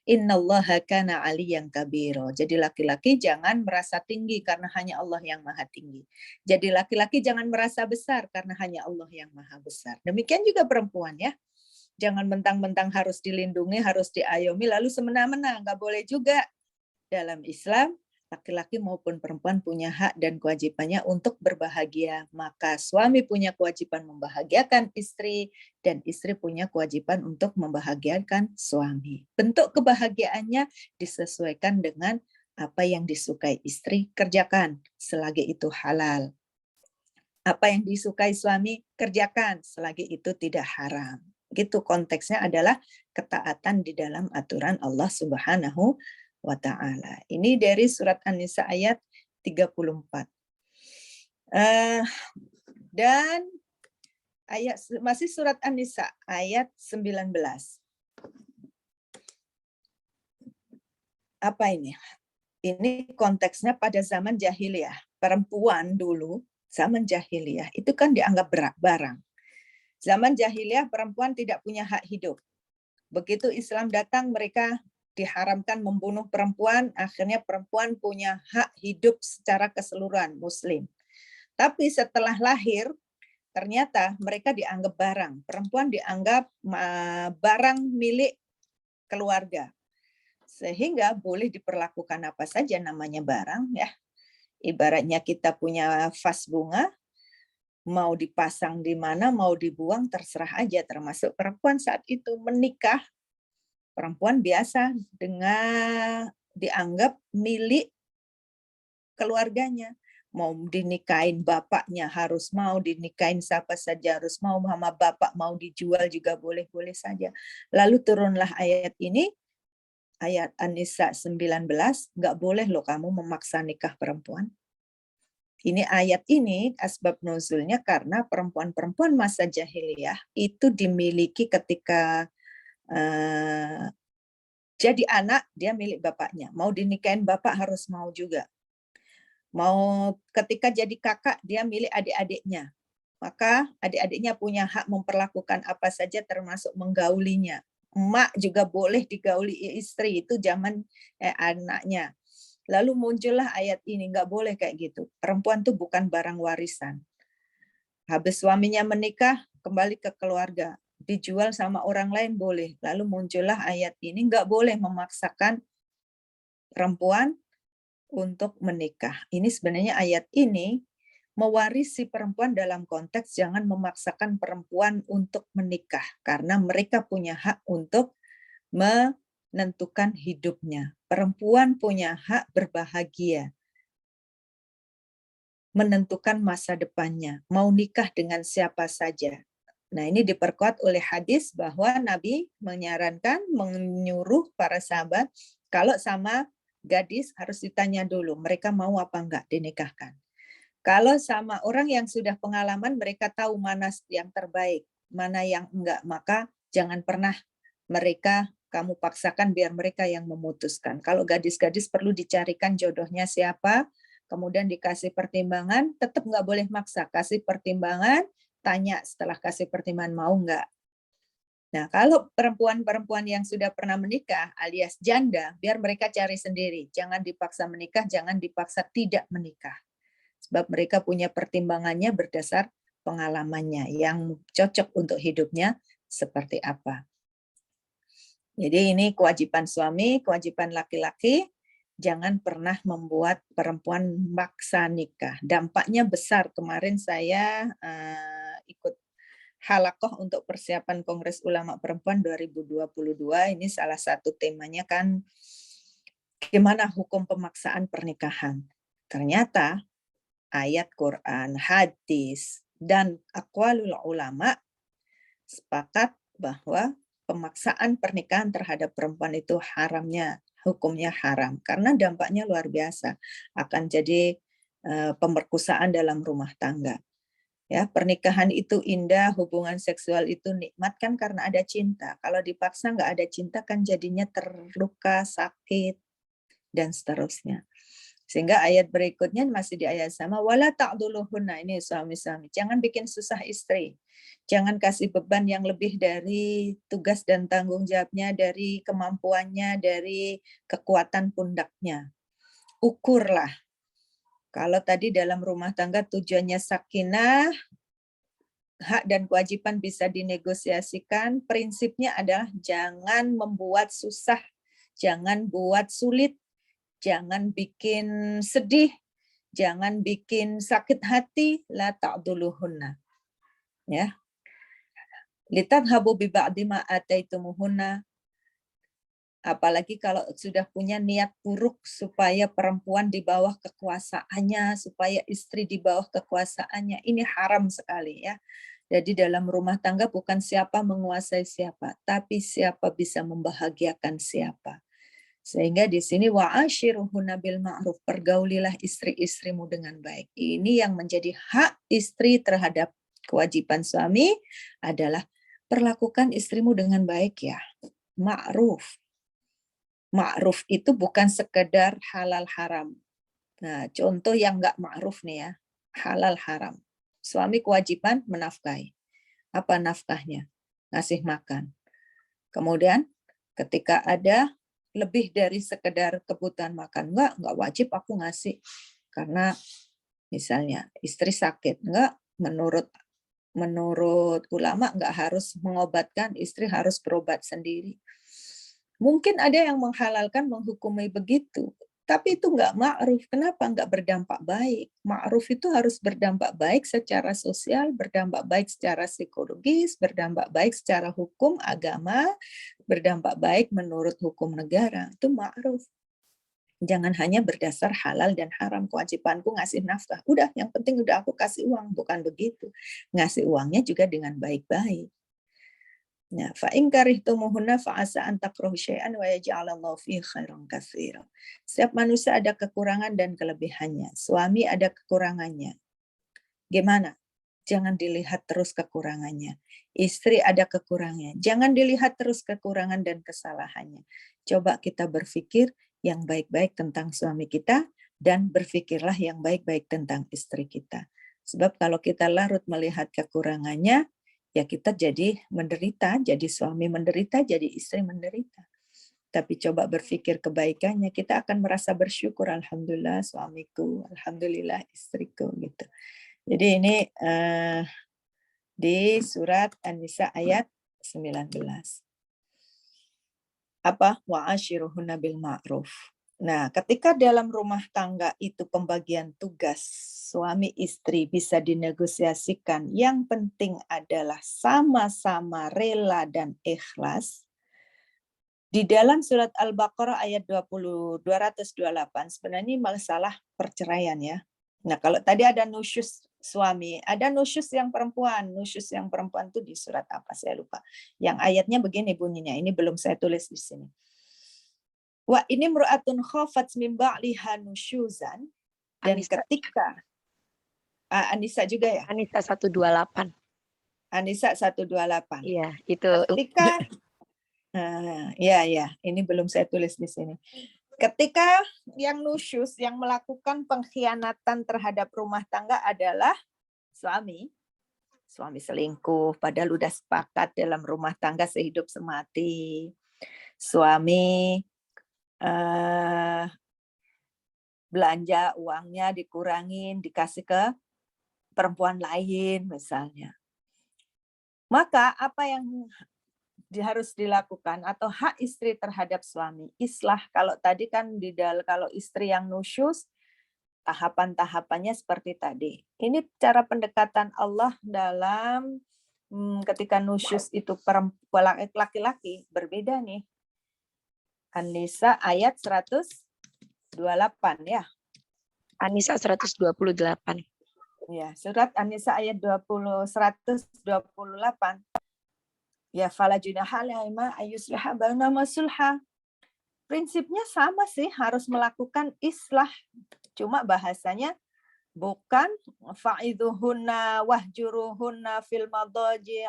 Innallaha kana aliyan kabiro. Jadi laki-laki jangan merasa tinggi karena hanya Allah yang maha tinggi. Jadi laki-laki jangan merasa besar karena hanya Allah yang maha besar. Demikian juga perempuan ya. Jangan mentang-mentang harus dilindungi, harus diayomi, lalu semena-mena. Nggak boleh juga. Dalam Islam, laki-laki maupun perempuan punya hak dan kewajibannya untuk berbahagia. Maka suami punya kewajiban membahagiakan istri, dan istri punya kewajiban untuk membahagiakan suami. Bentuk kebahagiaannya disesuaikan dengan apa yang disukai istri, kerjakan selagi itu halal. Apa yang disukai suami, kerjakan selagi itu tidak haram. Gitu konteksnya adalah ketaatan di dalam aturan Allah Subhanahu wa ta'ala. Ini dari surat An-Nisa ayat 34. Dan ayat masih surat An-Nisa ayat 19. Apa ini? Ini konteksnya pada zaman jahiliyah. Perempuan dulu, zaman jahiliyah, itu kan dianggap barang. Zaman jahiliyah perempuan tidak punya hak hidup. Begitu Islam datang, mereka diharamkan membunuh perempuan, akhirnya perempuan punya hak hidup secara keseluruhan muslim. Tapi setelah lahir, ternyata mereka dianggap barang. Perempuan dianggap barang milik keluarga. Sehingga boleh diperlakukan apa saja namanya barang ya. Ibaratnya kita punya vas bunga, mau dipasang di mana, mau dibuang terserah aja, termasuk perempuan saat itu menikah. Perempuan biasa dengan dianggap milik keluarganya. Mau dinikahin bapaknya harus mau, dinikahin siapa saja harus mau, sama bapak mau dijual juga boleh-boleh saja. Lalu turunlah ayat ini, ayat An-Nisa 19, nggak boleh loh kamu memaksa nikah perempuan. Ini ayat ini asbab nuzulnya karena perempuan-perempuan masa jahiliyah itu dimiliki ketika jadi anak, dia milik bapaknya. Mau dinikahin bapak harus mau juga. Mau ketika jadi kakak, dia milik adik-adiknya. Maka adik-adiknya punya hak memperlakukan apa saja termasuk menggaulinya. Emak juga boleh digauli istri, itu zaman anaknya. Lalu muncullah ayat ini, nggak boleh kayak gitu. Perempuan tuh bukan barang warisan. Habis suaminya menikah, kembali ke keluarga. Dijual sama orang lain boleh. Lalu muncullah ayat ini, nggak boleh memaksakan perempuan untuk menikah. Ini sebenarnya ayat ini mewarisi perempuan dalam konteks jangan memaksakan perempuan untuk menikah. Karena mereka punya hak untuk menentukan hidupnya. Perempuan punya hak berbahagia, menentukan masa depannya, mau nikah dengan siapa saja. Nah, ini diperkuat oleh hadis bahwa Nabi menyarankan, menyuruh para sahabat, kalau sama gadis harus ditanya dulu, mereka mau apa enggak dinikahkan. Kalau sama orang yang sudah pengalaman, mereka tahu mana yang terbaik, mana yang enggak, maka jangan pernah mereka kamu paksakan biar mereka yang memutuskan. Kalau gadis-gadis perlu dicarikan jodohnya siapa, kemudian dikasih pertimbangan, tetap nggak boleh maksa. Kasih pertimbangan, tanya setelah kasih pertimbangan mau nggak. Nah, kalau perempuan-perempuan yang sudah pernah menikah alias janda, biar mereka cari sendiri. Jangan dipaksa menikah, jangan dipaksa tidak menikah. Sebab mereka punya pertimbangannya berdasar pengalamannya yang cocok untuk hidupnya seperti apa. Jadi ini kewajiban suami, kewajiban laki-laki, jangan pernah membuat perempuan maksa nikah. Dampaknya besar. Kemarin saya ikut halakoh untuk persiapan Kongres Ulama Perempuan 2022. Ini salah satu temanya kan gimana hukum pemaksaan pernikahan. Ternyata ayat Quran, hadis, dan aqwalul ulama sepakat bahwa pemaksaan pernikahan terhadap perempuan itu haramnya, hukumnya haram. Karena dampaknya luar biasa. Akan jadi pemerkosaan dalam rumah tangga. Ya, pernikahan itu indah, hubungan seksual itu nikmat kan karena ada cinta. Kalau dipaksa nggak ada cinta kan jadinya terluka, sakit, dan seterusnya. Sehingga ayat berikutnya masih di ayat sama, wala ta'duluhunna, ini suami-suami. Jangan bikin susah istri. Jangan kasih beban yang lebih dari tugas dan tanggung jawabnya, dari kemampuannya, dari kekuatan pundaknya. Ukurlah. Kalau tadi dalam rumah tangga tujuannya sakinah, hak dan kewajiban bisa dinegosiasikan, prinsipnya adalah jangan membuat susah, jangan buat sulit, jangan bikin sedih, jangan bikin sakit hati, la ta'duluhunna. Ya. Litadhabu bi ba'di ma ataitumuhunna. Apalagi kalau sudah punya niat buruk supaya perempuan di bawah kekuasaannya, supaya istri di bawah kekuasaannya. Ini haram sekali ya. Jadi dalam rumah tangga bukan siapa menguasai siapa, tapi siapa bisa membahagiakan siapa. Sehingga di sini wa'ashiruhunna bil ma'ruf, pergaulilah istri-istrimu dengan baik. Ini yang menjadi hak istri terhadap kewajiban suami adalah perlakukan istrimu dengan baik ya. Ma'ruf. Ma'ruf itu bukan sekedar halal haram. Nah, contoh yang enggak ma'ruf nih ya, halal haram. Suami kewajiban menafkahi. Apa nafkahnya? Ngasih makan. Kemudian ketika ada lebih dari sekedar kebutuhan makan, enggak wajib aku ngasih. Karena misalnya istri sakit, enggak, menurut ulama enggak harus mengobatkan, istri harus berobat sendiri. Mungkin ada yang menghalalkan, menghukumi begitu. Tapi itu enggak ma'ruf. Kenapa enggak berdampak baik? Ma'ruf itu harus berdampak baik secara sosial, berdampak baik secara psikologis, berdampak baik secara hukum, agama, berdampak baik menurut hukum negara. Itu ma'ruf. Jangan hanya berdasar halal dan haram. Kewajibanku ngasih nafkah. Udah, yang penting udah aku kasih uang. Bukan begitu. Ngasih uangnya juga dengan baik-baik. Nah, fa in karihtumuhunna fa asa an takrahu syai'an wa yaj'alallahu fihi khairan katsiran. Setiap manusia ada kekurangan dan kelebihannya. Suami ada kekurangannya. Gimana? Jangan dilihat terus kekurangannya. Istri ada kekurangannya. Jangan dilihat terus kekurangan dan kesalahannya. Coba kita berpikir yang baik-baik tentang suami kita dan berpikirlah yang baik-baik tentang istri kita. Sebab kalau kita larut melihat kekurangannya, ya kita jadi menderita, jadi suami menderita, jadi istri menderita. Tapi coba berpikir kebaikannya, kita akan merasa bersyukur, alhamdulillah suamiku, alhamdulillah istriku gitu. Jadi ini di surat An-Nisa ayat 19. Apa? Wa'ashiruhunna bil ma'ruf. Nah, ketika dalam rumah tangga itu pembagian tugas suami istri bisa dinegosiasikan, yang penting adalah sama-sama rela dan ikhlas. Di dalam surat Al-Baqarah ayat 228 sebenarnya ini masalah perceraian ya. Nah, kalau tadi ada nusyus suami, ada nusyus yang perempuan. Nusyus yang perempuan itu di surat apa? Saya lupa. Yang ayatnya begini bunyinya. Ini belum saya tulis di sini. Wa ini mru'atun khafat min ba'liha nusyuzan, dan ketika Anissa juga ya? Anissa 128. Anissa 128. Iya, itu. Ketika ya, ini belum saya tulis di sini. Ketika yang nusyus, yang melakukan pengkhianatan terhadap rumah tangga adalah suami selingkuh, padahal udah sepakat dalam rumah tangga sehidup semati. Suami belanja uangnya dikurangin, dikasih ke perempuan lain misalnya. Maka apa yang harus dilakukan atau hak istri terhadap suami? Islah, kalau tadi kan kalau istri yang nusyus, tahapan-tahapannya seperti tadi. Ini cara pendekatan Allah dalam ketika nusyus itu perempuan laki-laki berbeda nih. An-Nisa ayat 128 ya. Anissa 128. Ya, surat An-Nisa ayat 128. Ya, fala junaha alaihima ayyusliha bainahuma sulha. Prinsipnya sama sih, harus melakukan islah. Cuma bahasanya bukan fa'idhuhunna wahjuruhunna fil madaji',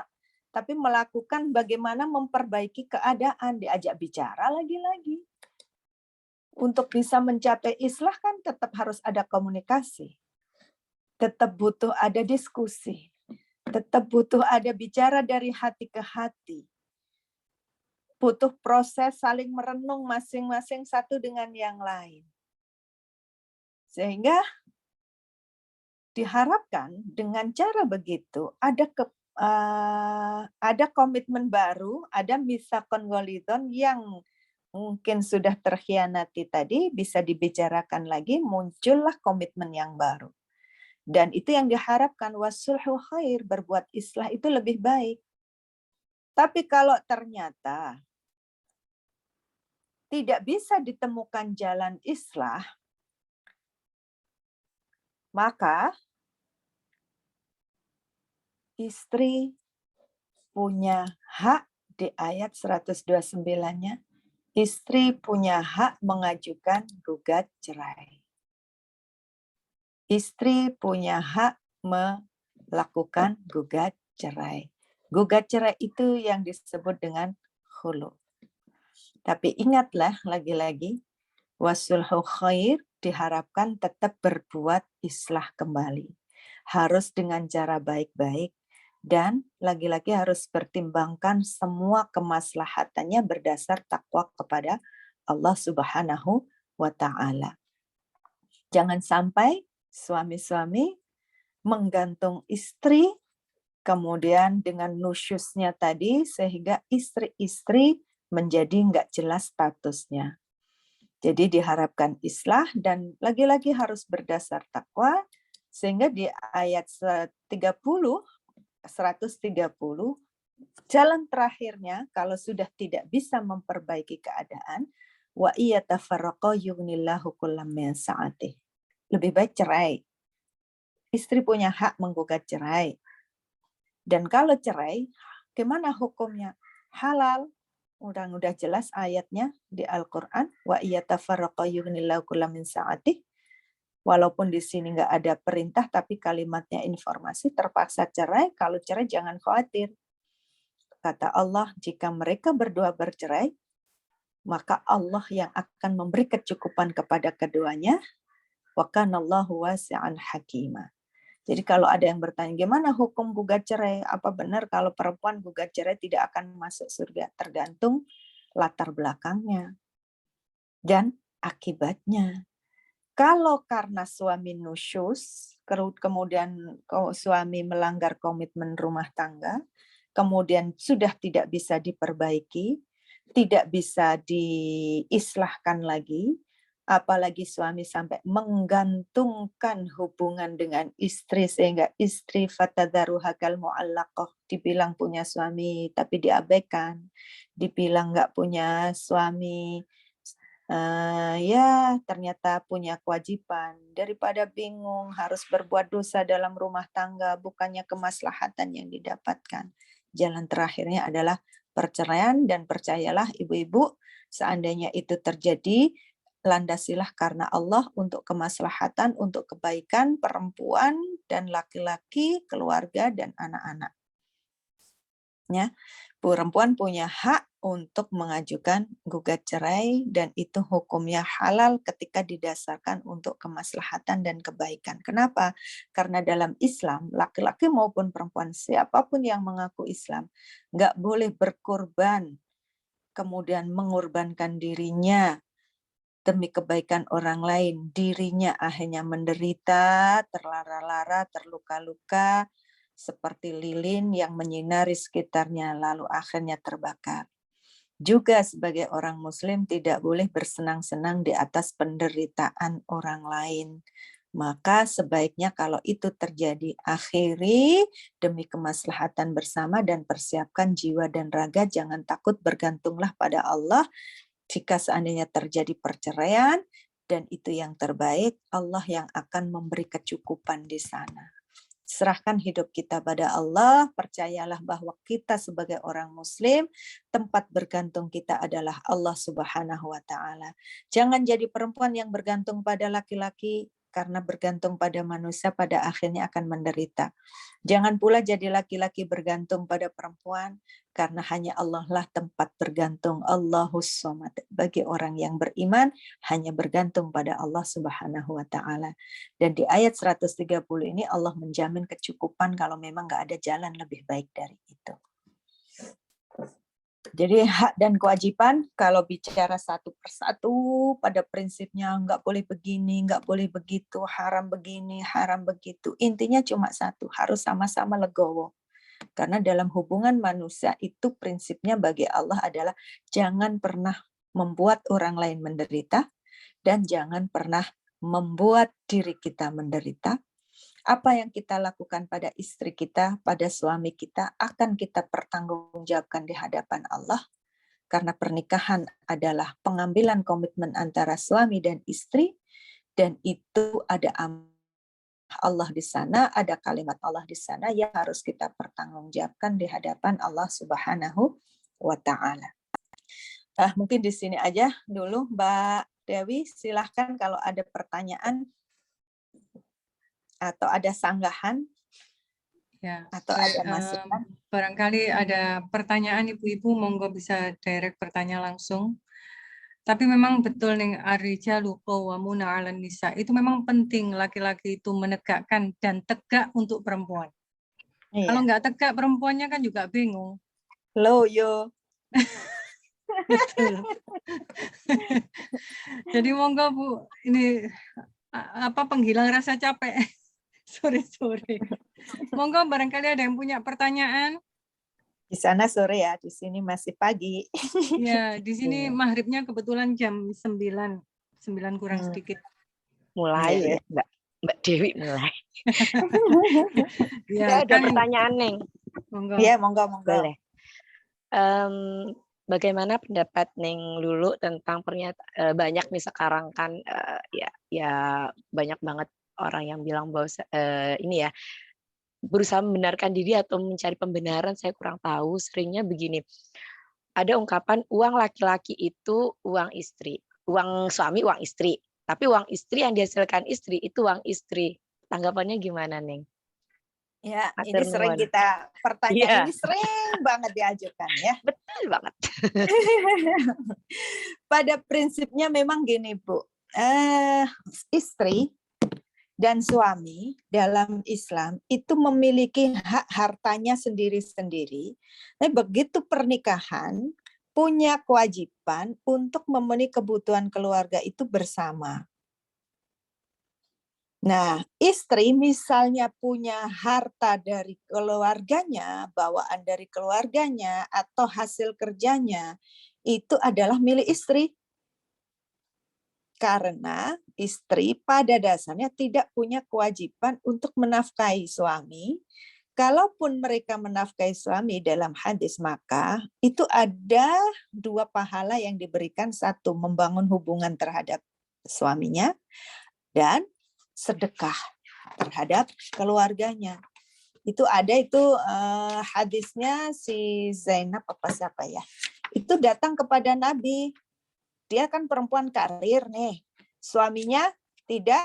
tapi melakukan bagaimana memperbaiki keadaan, diajak bicara lagi-lagi. Untuk bisa mencapai islah kan tetap harus ada komunikasi. Tetap butuh ada diskusi. Tetap butuh ada bicara dari hati ke hati. Butuh proses saling merenung masing-masing satu dengan yang lain. Sehingga diharapkan dengan cara begitu ada komitmen baru, ada mitsaqon ghalidhon yang mungkin sudah terkhianati tadi bisa dibicarakan lagi, muncullah komitmen yang baru. Dan itu yang diharapkan, wasulhu khair, berbuat islah itu lebih baik. Tapi kalau ternyata tidak bisa ditemukan jalan islah, maka istri punya hak di ayat 129-nya, istri punya hak mengajukan gugat cerai. Istri punya hak melakukan gugat cerai. Gugat cerai itu yang disebut dengan khulu. Tapi ingatlah lagi-lagi, wasulhu khair diharapkan tetap berbuat islah kembali. Harus dengan cara baik-baik dan lagi-lagi harus pertimbangkan semua kemaslahatannya berdasar takwa kepada Allah Subhanahu wa Ta'ala. Jangan sampai suami-suami menggantung istri, kemudian dengan nusyusnya tadi, sehingga istri-istri menjadi nggak jelas statusnya. Jadi diharapkan islah dan lagi-lagi harus berdasar takwa, sehingga di ayat 130, jalan terakhirnya kalau sudah tidak bisa memperbaiki keadaan, wa iyatafarraqa yughnillahu kullam min sa'atih. Lebih baik cerai. Istri punya hak menggugat cerai. Dan kalau cerai, gimana hukumnya? Halal. Udah jelas ayatnya di Al-Quran. Wa iyatafarraqa yughnillahu kullam min sa'atih. Walaupun di sini nggak ada perintah, tapi kalimatnya informasi, terpaksa cerai. Kalau cerai jangan khawatir. Kata Allah, jika mereka berdua bercerai, maka Allah yang akan memberi kecukupan kepada keduanya. Wa kanallahu wasi'an hakima. Jadi kalau ada yang bertanya, gimana hukum gugat cerai? Apa benar kalau perempuan gugat cerai tidak akan masuk surga? Tergantung latar belakangnya dan akibatnya. Kalau karena suami nusyus, kemudian suami melanggar komitmen rumah tangga, kemudian sudah tidak bisa diperbaiki, tidak bisa diislahkan lagi, apalagi suami sampai menggantungkan hubungan dengan istri sehingga istri fatadharuha kal mu'allaqah, dibilang punya suami tapi diabaikan, dibilang nggak punya suami, ya ternyata punya kewajiban. Daripada bingung harus berbuat dosa dalam rumah tangga, bukannya kemaslahatan yang didapatkan. Jalan terakhirnya adalah perceraian, dan percayalah ibu-ibu, seandainya itu terjadi, landasilah karena Allah untuk kemaslahatan, untuk kebaikan perempuan dan laki-laki, keluarga, dan anak-anak. Ya, perempuan punya hak untuk mengajukan gugat cerai dan itu hukumnya halal ketika didasarkan untuk kemaslahatan dan kebaikan. Kenapa? Karena dalam Islam, laki-laki maupun perempuan, siapapun yang mengaku Islam, nggak boleh berkorban, kemudian mengorbankan dirinya demi kebaikan orang lain. Dirinya akhirnya menderita, terlara-lara, terluka-luka, seperti lilin yang menyinari sekitarnya, lalu akhirnya terbakar. Juga sebagai orang Muslim tidak boleh bersenang-senang di atas penderitaan orang lain. Maka sebaiknya kalau itu terjadi, akhiri demi kemaslahatan bersama dan persiapkan jiwa dan raga. Jangan takut, bergantunglah pada Allah. Jika seandainya terjadi perceraian, dan itu yang terbaik, Allah yang akan memberi kecukupan di sana. Serahkan hidup kita pada Allah, percayalah bahwa kita sebagai orang Muslim, tempat bergantung kita adalah Allah Subhanahu wa Ta'ala. Jangan jadi perempuan yang bergantung pada laki-laki, karena bergantung pada manusia pada akhirnya akan menderita. Jangan pula jadi laki-laki bergantung pada perempuan, karena hanya Allah lah tempat bergantung. Allahus Somad. Bagi orang yang beriman, hanya bergantung pada Allah Subhanahu wa Ta'ala. Dan di ayat 130 ini Allah menjamin kecukupan kalau memang nggak ada jalan lebih baik dari itu. Jadi hak dan kewajiban kalau bicara satu persatu pada prinsipnya nggak boleh begini, nggak boleh begitu, haram begini, haram begitu. Intinya cuma satu, harus sama-sama legowo. Karena dalam hubungan manusia itu prinsipnya bagi Allah adalah jangan pernah membuat orang lain menderita dan jangan pernah membuat diri kita menderita. Apa yang kita lakukan pada istri kita, pada suami kita, akan kita pertanggungjawabkan di hadapan Allah. Karena pernikahan adalah pengambilan komitmen antara suami dan istri, dan itu ada Allah di sana, ada kalimat Allah di sana yang harus kita pertanggungjawabkan di hadapan Allah Subhanahu wa Ta'ala. Mungkin di sini aja dulu, Mbak Dewi. Silahkan kalau ada pertanyaan atau ada sanggahan Ya, atau ada masukan. barangkali ada pertanyaan ibu-ibu, monggo bisa direct bertanya langsung. Tapi memang betul nih, ar-rijalu qawwamuna 'alan nisa. Itu memang penting laki-laki itu menegakkan dan tegak untuk perempuan. Iya. Kalau nggak tegak perempuannya kan juga bingung. Loyo. Betul. Jadi monggo Bu, ini apa penghilang rasa capek. Sore-sore. Monggo barangkali ada yang punya pertanyaan. Di sana sore ya, di sini masih pagi. Ya, di sini Iya. maghribnya kebetulan jam 9 kurang sedikit. Mulai Iya, ya, Mbak Dewi mulai. Ya, Ada pertanyaan, Neng. Monggo. Iya, monggo. Boleh. Bagaimana pendapat Neng Lulu tentang pernyataan banyak nih sekarang kan ya banyak banget orang yang bilang bahwa ini ya berusaha membenarkan diri atau mencari pembenaran, saya kurang tahu, seringnya begini. Ada ungkapan uang laki-laki itu uang istri, uang suami uang istri, tapi uang istri yang dihasilkan istri itu uang istri. Tanggapannya gimana, Neng? Ya, ini Matur sering nuwun. pertanyaan Iya. ini sering banget diajukan ya. Betul banget. Pada prinsipnya memang gini, Bu. Istri dan suami dalam Islam itu memiliki hak hartanya sendiri-sendiri. Tapi begitu pernikahan punya kewajiban untuk memenuhi kebutuhan keluarga itu bersama. Nah, istri misalnya punya harta dari keluarganya, bawaan dari keluarganya, atau hasil kerjanya, itu adalah milik istri. Karena istri pada dasarnya tidak punya kewajiban untuk menafkahi suami. Kalaupun mereka menafkahi suami dalam hadis, maka itu ada dua pahala yang diberikan. Satu, membangun hubungan terhadap suaminya, dan sedekah terhadap keluarganya. Itu ada hadisnya si Zainab apa siapa ya. Itu datang kepada Nabi. Dia kan perempuan karir nih. Suaminya tidak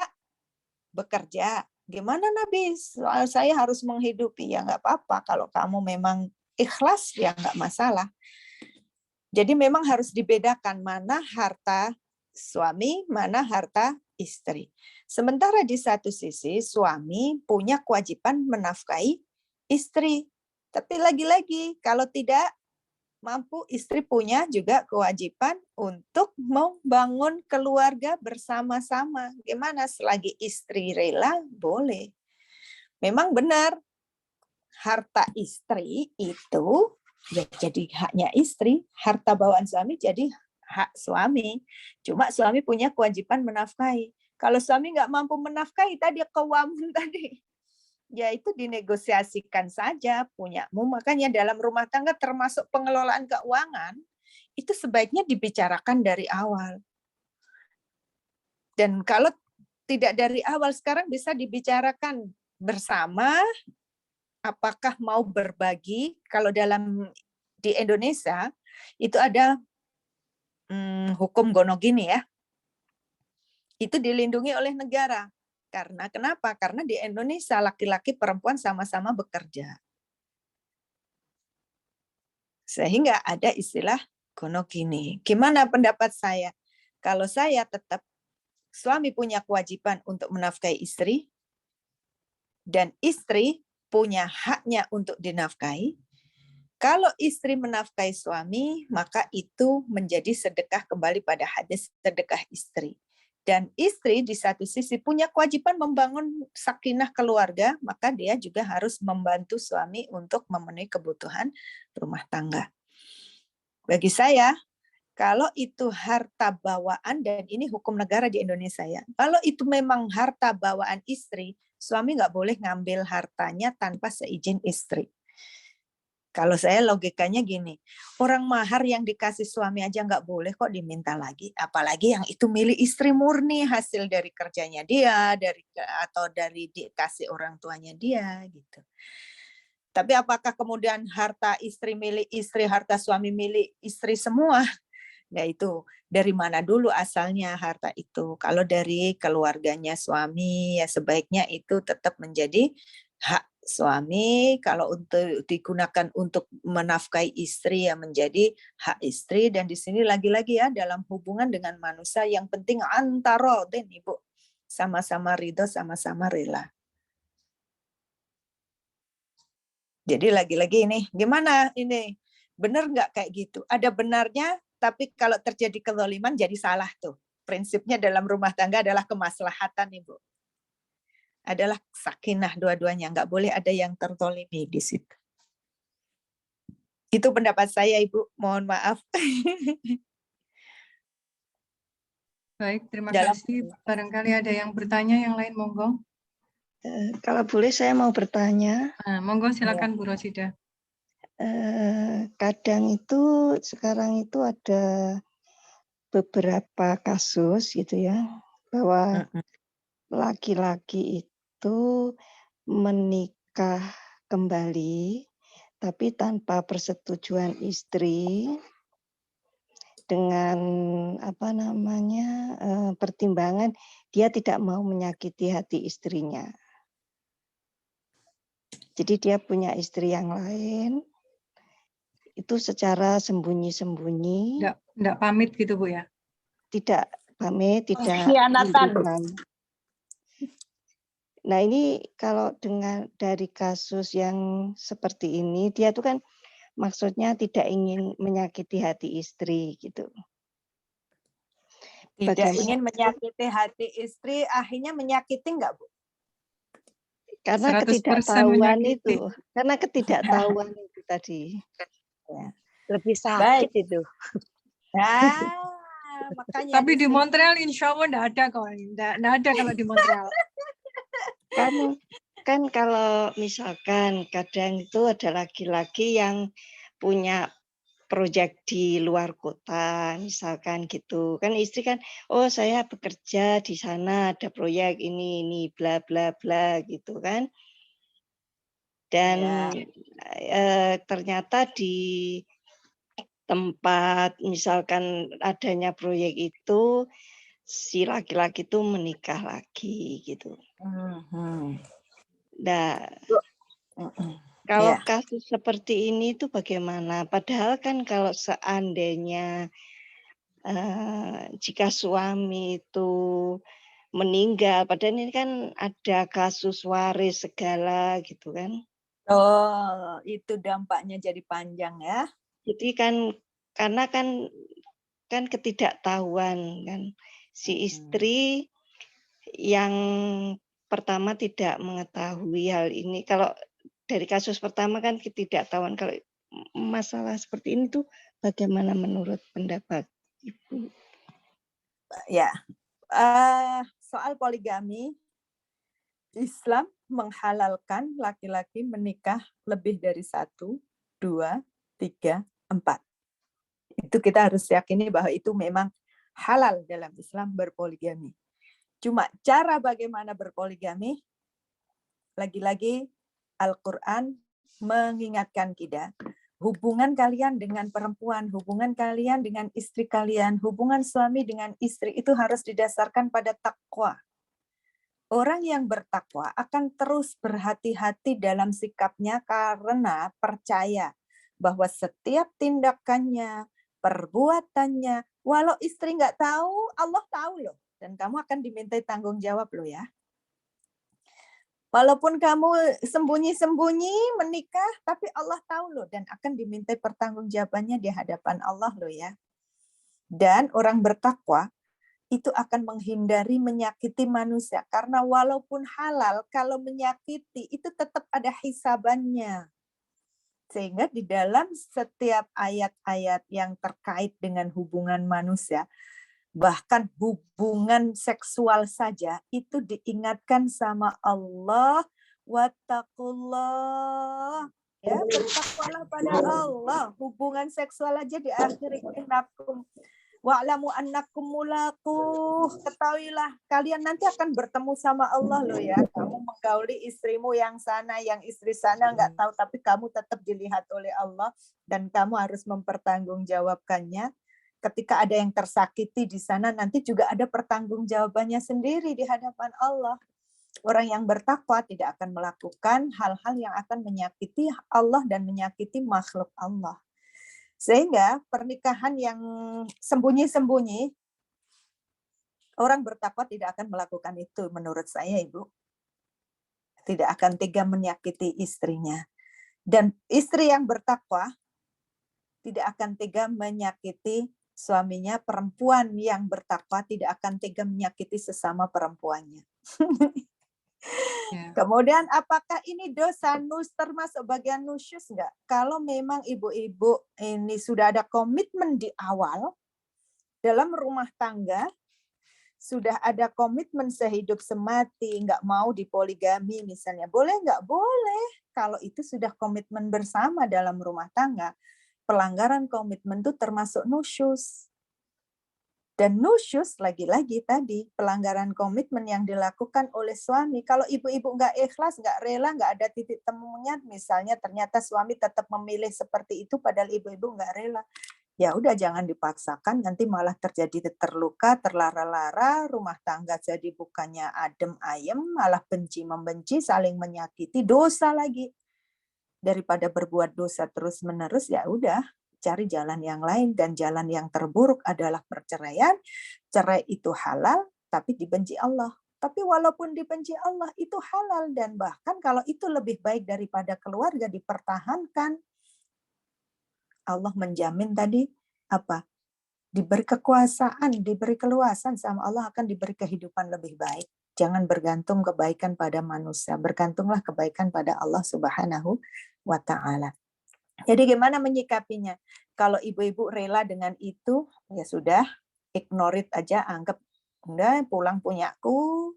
bekerja. Gimana Nabi? Soal saya harus menghidupi. Ya nggak apa-apa. Kalau kamu memang ikhlas, ya nggak masalah. Jadi memang harus dibedakan mana harta suami, mana harta istri. Sementara di satu sisi suami punya kewajiban menafkahi istri. Tapi lagi-lagi kalau tidak mampu, istri punya juga kewajiban untuk membangun keluarga bersama-sama. Gimana selagi istri rela, boleh. Memang benar, harta istri itu ya jadi haknya istri, harta bawaan suami jadi hak suami. Cuma suami punya kewajiban menafkahi. Kalau suami nggak mampu menafkahi, tadi kewamun tadi, ya itu dinegosiasikan saja punyamu. Makanya dalam rumah tangga termasuk pengelolaan keuangan, itu sebaiknya dibicarakan dari awal. Dan kalau tidak dari awal, sekarang bisa dibicarakan bersama, apakah mau berbagi. Kalau di Indonesia, itu ada hukum gonogini ya, itu dilindungi oleh negara. Karena kenapa? Karena di Indonesia laki-laki perempuan sama-sama bekerja. Sehingga ada istilah gonogini. Gimana pendapat saya? Kalau saya tetap suami punya kewajiban untuk menafkahi istri dan istri punya haknya untuk dinafkahi. Kalau istri menafkahi suami, maka itu menjadi sedekah kembali pada hadis sedekah istri. Dan istri di satu sisi punya kewajiban membangun sakinah keluarga, maka dia juga harus membantu suami untuk memenuhi kebutuhan rumah tangga. Bagi saya, kalau itu harta bawaan, dan ini hukum negara di Indonesia ya, kalau itu memang harta bawaan istri, suami nggak boleh ngambil hartanya tanpa seizin istri. Kalau saya logikanya gini, orang mahar yang dikasih suami aja nggak boleh kok diminta lagi, apalagi yang itu milik istri murni, hasil dari kerjanya dia, atau dari dikasih orang tuanya dia gitu. Tapi apakah kemudian harta istri milik istri, harta suami milik istri semua? Nah itu dari mana dulu asalnya harta itu? Kalau dari keluarganya suami, ya sebaiknya itu tetap menjadi hak suami. Kalau untuk digunakan untuk menafkahi istri, ya menjadi hak istri. Dan di sini lagi-lagi ya, dalam hubungan dengan manusia yang penting antara Ibu, sama-sama ridho, sama-sama rela. Jadi lagi-lagi ini, gimana ini? Benar nggak kayak gitu? Ada benarnya, tapi kalau terjadi kezaliman jadi salah tuh. Prinsipnya dalam rumah tangga adalah kemaslahatan, Ibu. Adalah sakinah dua-duanya, nggak boleh ada yang terzalimi di situ. Itu pendapat saya, Ibu. Mohon maaf. Baik, terima kasih. Barangkali ada yang bertanya, yang lain monggo. Kalau boleh saya mau bertanya. Monggo silakan Bu Rosida. Kadang itu sekarang itu ada beberapa kasus gitu ya, bahwa laki-laki itu menikah kembali tapi tanpa persetujuan istri, dengan pertimbangan dia tidak mau menyakiti hati istrinya. Jadi dia punya istri yang lain, itu secara sembunyi-sembunyi. Enggak pamit gitu Bu ya? Tidak pamit, tidak Khianatan. Nah ini kalau dari kasus yang seperti ini, dia tuh kan maksudnya tidak ingin menyakiti hati istri gitu. Tidak ingin menyakiti hati istri, akhirnya menyakiti enggak, Bu? Karena ketidaktahuan itu, tadi. Ya. Lebih sakit itu. Nah, makanya. Tapi di Montreal insya Allah enggak ada kok. Enggak ada kalau di Montreal. Kan kalau misalkan kadang itu ada laki-laki yang punya proyek di luar kota, misalkan gitu. Kan istri kan, oh saya bekerja di sana, ada proyek ini, bla bla bla gitu kan. Dan ternyata di tempat misalkan adanya proyek itu si laki-laki itu menikah lagi gitu. Mhm. Nah, Mhm. kalau Ya. kasus seperti ini itu bagaimana? Padahal kan kalau seandainya jika suami itu meninggal, padahal ini kan ada kasus waris segala gitu kan. Oh, itu dampaknya jadi panjang ya. Jadi kan karena kan ketidaktahuan kan si istri yang pertama tidak mengetahui hal ini. Kalau dari kasus pertama kan ketidaktahuan. Kalau masalah seperti ini tuh bagaimana menurut pendapat Ibu? Ya. Soal poligami, Islam menghalalkan laki-laki menikah lebih dari 1, 2, 3, 4. Itu kita harus yakini bahwa itu memang halal dalam Islam berpoligami. Cuma cara bagaimana berpoligami, lagi-lagi Al-Quran mengingatkan kita, hubungan kalian dengan perempuan, hubungan kalian dengan istri kalian, hubungan suami dengan istri itu harus didasarkan pada takwa. Orang yang bertakwa akan terus berhati-hati dalam sikapnya karena percaya bahwa setiap tindakannya, perbuatannya, walau istri nggak tahu, Allah tahu loh. Dan kamu akan dimintai tanggung jawab loh ya. Walaupun kamu sembunyi-sembunyi menikah, tapi Allah tahu loh dan akan dimintai pertanggungjawabannya di hadapan Allah loh ya. Dan orang bertakwa itu akan menghindari menyakiti manusia. Karena walaupun halal, kalau menyakiti itu tetap ada hisabannya. Sehingga di dalam setiap ayat-ayat yang terkait dengan hubungan manusia, bahkan hubungan seksual saja, itu diingatkan sama Allah, wattaqullah. Ya, bertakwalah pada Allah. Hubungan seksual aja diakhiri innakum wa'lamu annakum mulaquh. Ketahuilah kalian nanti akan bertemu sama Allah loh ya. Kamu menggauli istrimu yang sana, yang istri sana nggak tahu, tapi kamu tetap dilihat oleh Allah dan kamu harus mempertanggungjawabkannya. Ketika ada yang tersakiti di sana, nanti juga ada pertanggungjawabannya sendiri di hadapan Allah. Orang yang bertakwa tidak akan melakukan hal-hal yang akan menyakiti Allah dan menyakiti makhluk Allah. Sehingga pernikahan yang sembunyi-sembunyi, orang bertakwa tidak akan melakukan itu menurut saya, Ibu. Tidak akan tega menyakiti istrinya. Dan istri yang bertakwa tidak akan tega menyakiti suaminya. Perempuan yang bertakwa tidak akan tega menyakiti sesama perempuannya. Ya. Kemudian apakah ini dosa termasuk bagian nusyus enggak? Kalau memang ibu-ibu ini sudah ada komitmen di awal dalam rumah tangga, sudah ada komitmen sehidup semati, enggak mau dipoligami misalnya. Boleh enggak? Boleh. Kalau itu sudah komitmen bersama dalam rumah tangga, pelanggaran komitmen itu termasuk nusyus. Dan nusyus lagi-lagi tadi pelanggaran komitmen yang dilakukan oleh suami. Kalau ibu-ibu nggak ikhlas, nggak rela, nggak ada titik temunya, misalnya ternyata suami tetap memilih seperti itu, padahal ibu-ibu nggak rela. Ya udah jangan dipaksakan, nanti malah terjadi terluka, terlara-lara, rumah tangga jadi bukannya adem ayem, malah benci membenci, saling menyakiti, dosa lagi. Daripada berbuat dosa terus-menerus, ya udah cari jalan yang lain, dan jalan yang terburuk adalah perceraian. Cerai itu halal, tapi dibenci Allah. Tapi walaupun dibenci Allah, itu halal. Dan bahkan kalau itu lebih baik daripada keluarga dipertahankan, Allah menjamin tadi, apa? Diberi kekuasaan, diberi keluasan sama Allah, akan diberi kehidupan lebih baik. Jangan bergantung kebaikan pada manusia, bergantunglah kebaikan pada Allah Subhanahu wa Ta'ala. Jadi gimana menyikapinya? Kalau ibu-ibu rela dengan itu, ya sudah, ignore it aja, anggap udah pulang punyaku.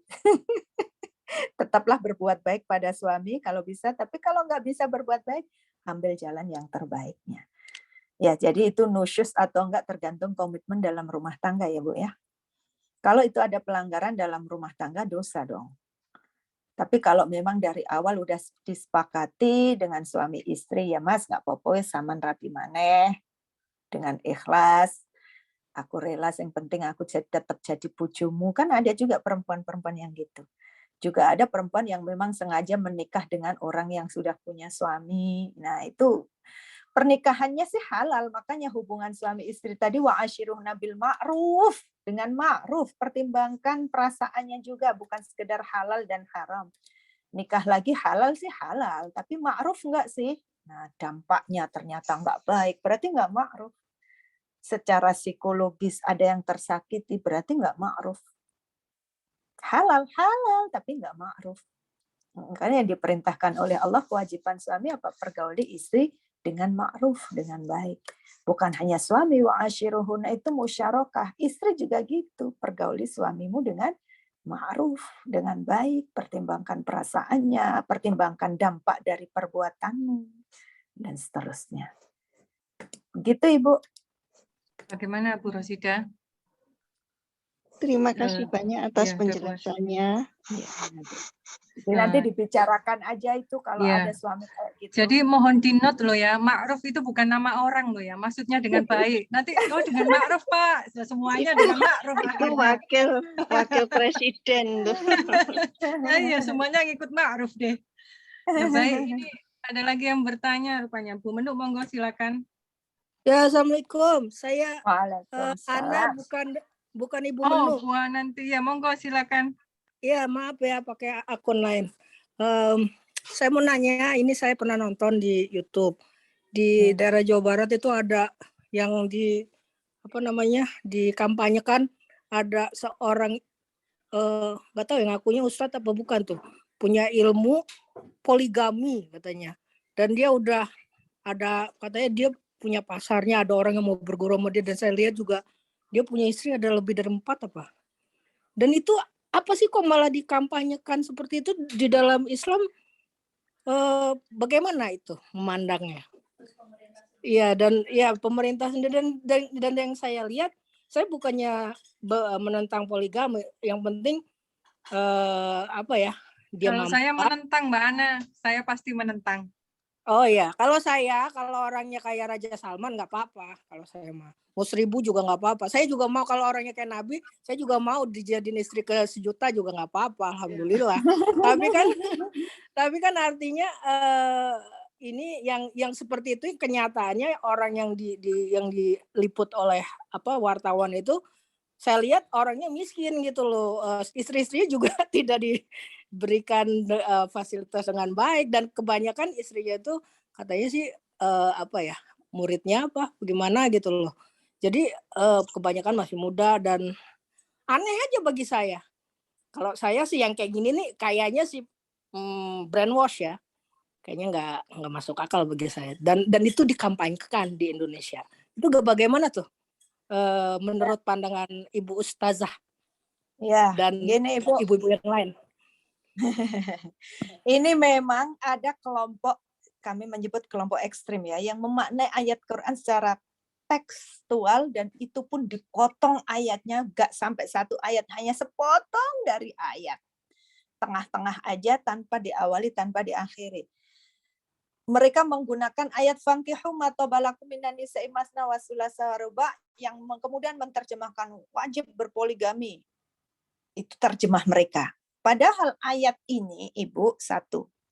Tetaplah berbuat baik pada suami kalau bisa, tapi kalau nggak bisa berbuat baik, ambil jalan yang terbaiknya. Ya, jadi itu nusyus atau enggak tergantung komitmen dalam rumah tangga ya, Bu ya. Kalau itu ada pelanggaran dalam rumah tangga, dosa dong. Tapi kalau memang dari awal udah disepakati dengan suami istri, ya Mas, nggak apa-apa, saman rapi maneh, dengan ikhlas, Aku rela, yang penting aku tetap jadi bojomu. Kan ada juga perempuan-perempuan yang gitu. Juga ada perempuan yang memang sengaja menikah dengan orang yang sudah punya suami. Nah, itu pernikahannya sih halal, makanya hubungan suami istri tadi wa ashiruhna bil ma'ruf, dengan ma'ruf, pertimbangkan perasaannya juga, bukan sekedar halal dan haram. Nikah lagi halal sih halal, tapi ma'ruf enggak sih? Nah, dampaknya ternyata enggak baik, berarti enggak ma'ruf. Secara psikologis ada yang tersakiti, berarti enggak ma'ruf. Halal, tapi enggak ma'ruf. Makanya yang diperintahkan oleh Allah, kewajiban suami apa? Pergauli istri dengan ma'ruf, dengan baik. Bukan hanya suami, wa ashiruhunna itu musyarakah. Istri juga gitu, pergauli suamimu dengan ma'ruf, dengan baik, pertimbangkan perasaannya, pertimbangkan dampak dari perbuatanmu, dan seterusnya. Begitu, Ibu. Bagaimana Bu Rosida? Terima kasih banyak atas Ya, penjelasannya. Jadi nanti dibicarakan aja itu kalau Iya. ada suami kayak gitu. Jadi mohon di-note loh ya, ma'ruf itu bukan nama orang loh ya, maksudnya dengan baik. Nanti dengan ma'ruf Pak, semuanya dengan ma'ruf Itu akhirnya. wakil presiden tuh. Iya, semuanya ngikut ma'ruf deh. Nah, baik, ini ada lagi yang bertanya rupanya. Bu Menuk, monggo silakan. Ya, Assalamualaikum. Saya Ana, Waalaikumsalam. bukan Ibu Oh, Menuk. Bu nanti ya, monggo silakan. Ya, maaf ya pakai akun lain. Saya mau nanya, ini saya pernah nonton di YouTube. Di daerah Jawa Barat itu ada yang dikampanyekan, ada seorang nggak tahu yang ngakunya ustadz apa bukan tuh, punya ilmu poligami katanya. Dan dia udah ada, katanya dia punya pasarnya, ada orang yang mau berguru sama dia, dan saya lihat juga dia punya istri ada lebih dari 4 apa. Dan itu apa sih kok malah dikampanyekan seperti itu di dalam Islam? Bagaimana itu memandangnya? Iya, dan ya pemerintah sendiri, dan yang saya lihat, saya bukannya menentang poligami, yang penting dia kalau mampu. saya menentang Mbak Ana, saya pasti menentang. Oh iya, kalau orangnya kayak Raja Salman nggak apa-apa. Kalau saya mau 1.000 juga nggak apa-apa. Saya juga mau kalau orangnya kayak Nabi, saya juga mau dijadiin istri ke 1 juta juga nggak apa-apa. Alhamdulillah. tapi kan artinya ini yang seperti itu kenyataannya orang yang diliput oleh wartawan itu, saya lihat orangnya miskin gitu loh. Istri-istrinya juga tidak diberikan fasilitas dengan baik, dan kebanyakan istrinya itu katanya sih muridnya bagaimana gitu loh. Jadi kebanyakan masih muda, dan aneh aja bagi saya. Kalau saya sih yang kayak gini nih kayaknya sih brainwash ya. Kayaknya nggak masuk akal bagi saya. Dan itu dikampanyekan di Indonesia. Itu bagaimana tuh? Menurut pandangan Ibu Ustazah dan gini, Ibu. ibu-ibu yang lain. Ini memang ada kelompok, kami menyebut kelompok ekstrim ya, yang memaknai ayat Quran secara tekstual, dan itu pun dipotong ayatnya, nggak sampai 1 ayat, hanya sepotong dari ayat. Tengah-tengah aja, tanpa diawali, tanpa diakhiri. Mereka menggunakan ayat fankihu ma tabalakum minan nisa'i masna wa thulatsa wa ruba', yang kemudian menerjemahkan wajib berpoligami. Itu terjemah mereka. Padahal ayat ini, Ibu,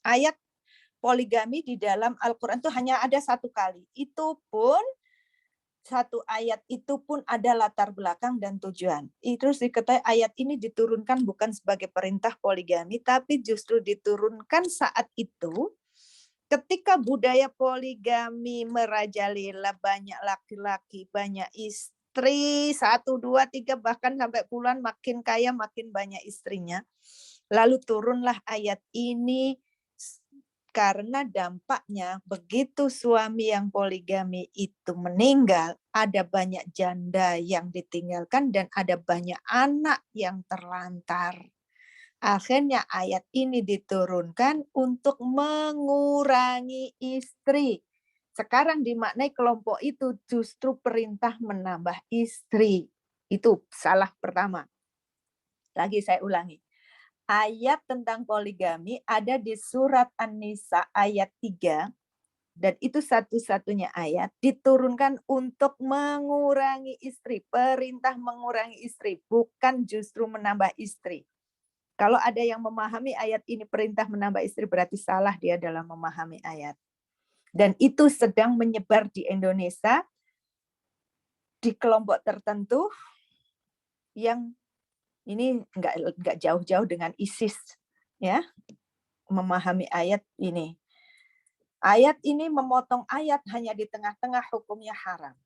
ayat poligami di dalam Al-Quran itu hanya ada 1 kali. Itu pun 1 ayat itu pun ada latar belakang dan tujuan. Terus diketahui ayat ini diturunkan bukan sebagai perintah poligami, tapi justru diturunkan saat itu ketika budaya poligami merajalela, banyak laki-laki, banyak istri, 1, 2, 3, bahkan sampai puluhan, makin kaya makin banyak istrinya. Lalu turunlah ayat ini karena dampaknya begitu suami yang poligami itu meninggal, ada banyak janda yang ditinggalkan dan ada banyak anak yang terlantar. Akhirnya ayat ini diturunkan untuk mengurangi istri. Sekarang dimaknai kelompok itu justru perintah menambah istri. Itu salah pertama. Lagi saya ulangi. Ayat tentang poligami ada di surat An-Nisa ayat 3. Dan itu satu-satunya ayat diturunkan untuk mengurangi istri. Perintah mengurangi istri, bukan justru menambah istri. Kalau ada yang memahami ayat ini perintah menambah istri, berarti salah dia dalam memahami ayat. Dan itu sedang menyebar di Indonesia, di kelompok tertentu yang ini nggak jauh-jauh dengan ISIS, ya, memahami ayat ini. Ayat ini memotong ayat hanya di tengah-tengah, hukumnya haram.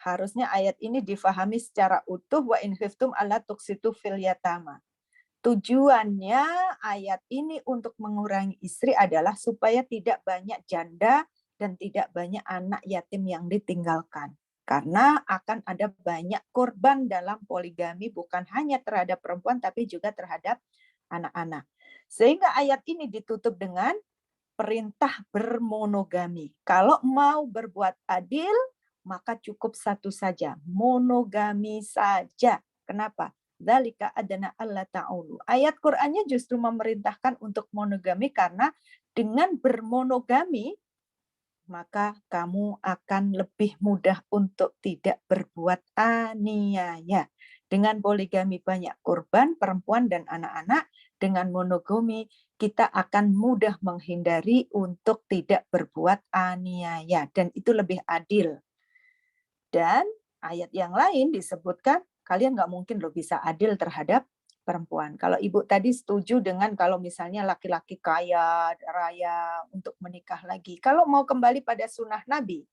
Harusnya ayat ini difahami secara utuh, wa in khiftum alla tuqsitu fil yatama. Tujuannya ayat ini untuk mengurangi istri adalah supaya tidak banyak janda dan tidak banyak anak yatim yang ditinggalkan. Karena akan ada banyak korban dalam poligami, bukan hanya terhadap perempuan, tapi juga terhadap anak-anak. Sehingga ayat ini ditutup dengan perintah bermonogami. Kalau mau berbuat adil, maka cukup satu saja, monogami saja. Kenapa? Dzalika adna alla ta'ulu. Ayat Qur'annya justru memerintahkan untuk monogami karena dengan bermonogami maka kamu akan lebih mudah untuk tidak berbuat aniaya. Dengan poligami banyak korban, perempuan dan anak-anak. Dengan monogami kita akan mudah menghindari untuk tidak berbuat aniaya. Dan itu lebih adil. Dan ayat yang lain disebutkan, kalian nggak mungkin loh bisa adil terhadap perempuan. Kalau Ibu tadi setuju dengan kalau misalnya laki-laki kaya raya untuk menikah lagi. Kalau mau kembali pada sunnah Nabi,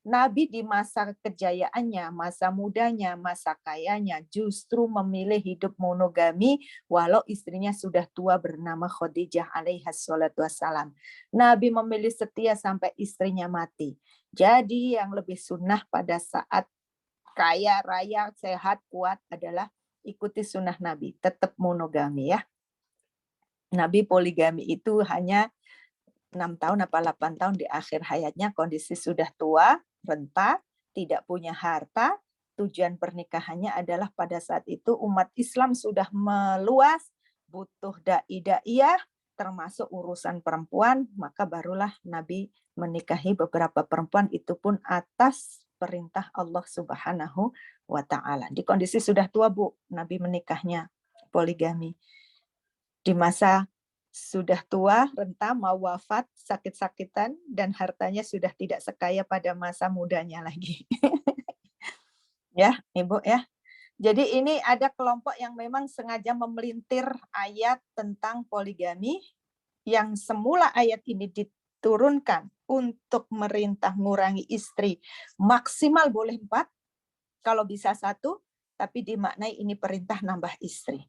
Nabi di masa kejayaannya, masa mudanya, masa kayanya justru memilih hidup monogami walau istrinya sudah tua bernama Khadijah alaihas salatu wassalam. Nabi memilih setia sampai istrinya mati. Jadi yang lebih sunnah pada saat kaya, raya, sehat, kuat adalah ikuti sunnah Nabi, tetap monogami ya. Nabi poligami itu hanya 6 tahun apa 8 tahun di akhir hayatnya, kondisi sudah tua, renta, tidak punya harta. Tujuan pernikahannya adalah pada saat itu umat Islam sudah meluas, butuh dai-daiyah, termasuk urusan perempuan, maka barulah Nabi menikahi beberapa perempuan, itu pun atas perintah Allah Subhanahu wa ta'ala. Di kondisi sudah tua, Bu, Nabi menikahnya poligami. Di masa sudah tua, renta, mau wafat, sakit-sakitan, dan hartanya sudah tidak sekaya pada masa mudanya lagi. Ya, Ibu ya. Jadi ini ada kelompok yang memang sengaja memelintir ayat tentang poligami, yang semula ayat ini diturunkan untuk merintah mengurangi istri, maksimal boleh 4, kalau bisa 1, tapi dimaknai ini perintah nambah istri.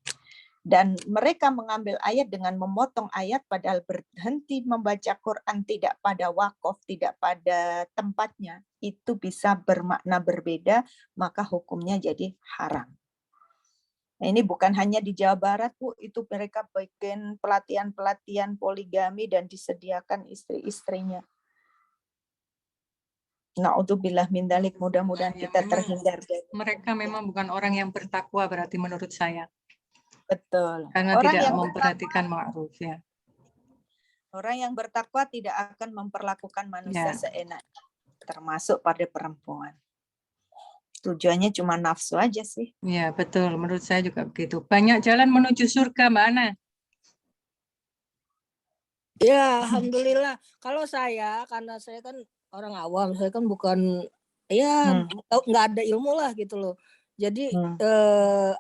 Dan mereka mengambil ayat dengan memotong ayat, padahal berhenti membaca Quran tidak pada wakaf, tidak pada tempatnya, itu bisa bermakna berbeda, maka hukumnya jadi haram. Nah, ini bukan hanya di Jawa Barat, Bu, itu mereka bikin pelatihan-pelatihan poligami dan disediakan istri-istrinya. Na'udzubillah min dzalik, mudah-mudahan Ya, kita memang terhindar dari mereka memang bukan orang yang bertakwa berarti menurut saya. betul. Karena Orang tidak yang memperhatikan ma'ruf ya. Orang yang bertakwa tidak akan memperlakukan manusia seenaknya, termasuk pada perempuan. Tujuannya cuma nafsu aja sih. Ya, betul. Menurut saya juga begitu. Banyak jalan menuju surga, Mbak Ana. Ya, alhamdulillah. Kalau saya, karena saya kan orang awam, saya kan bukan, ya nggak ada ilmu lah gitu loh. Jadi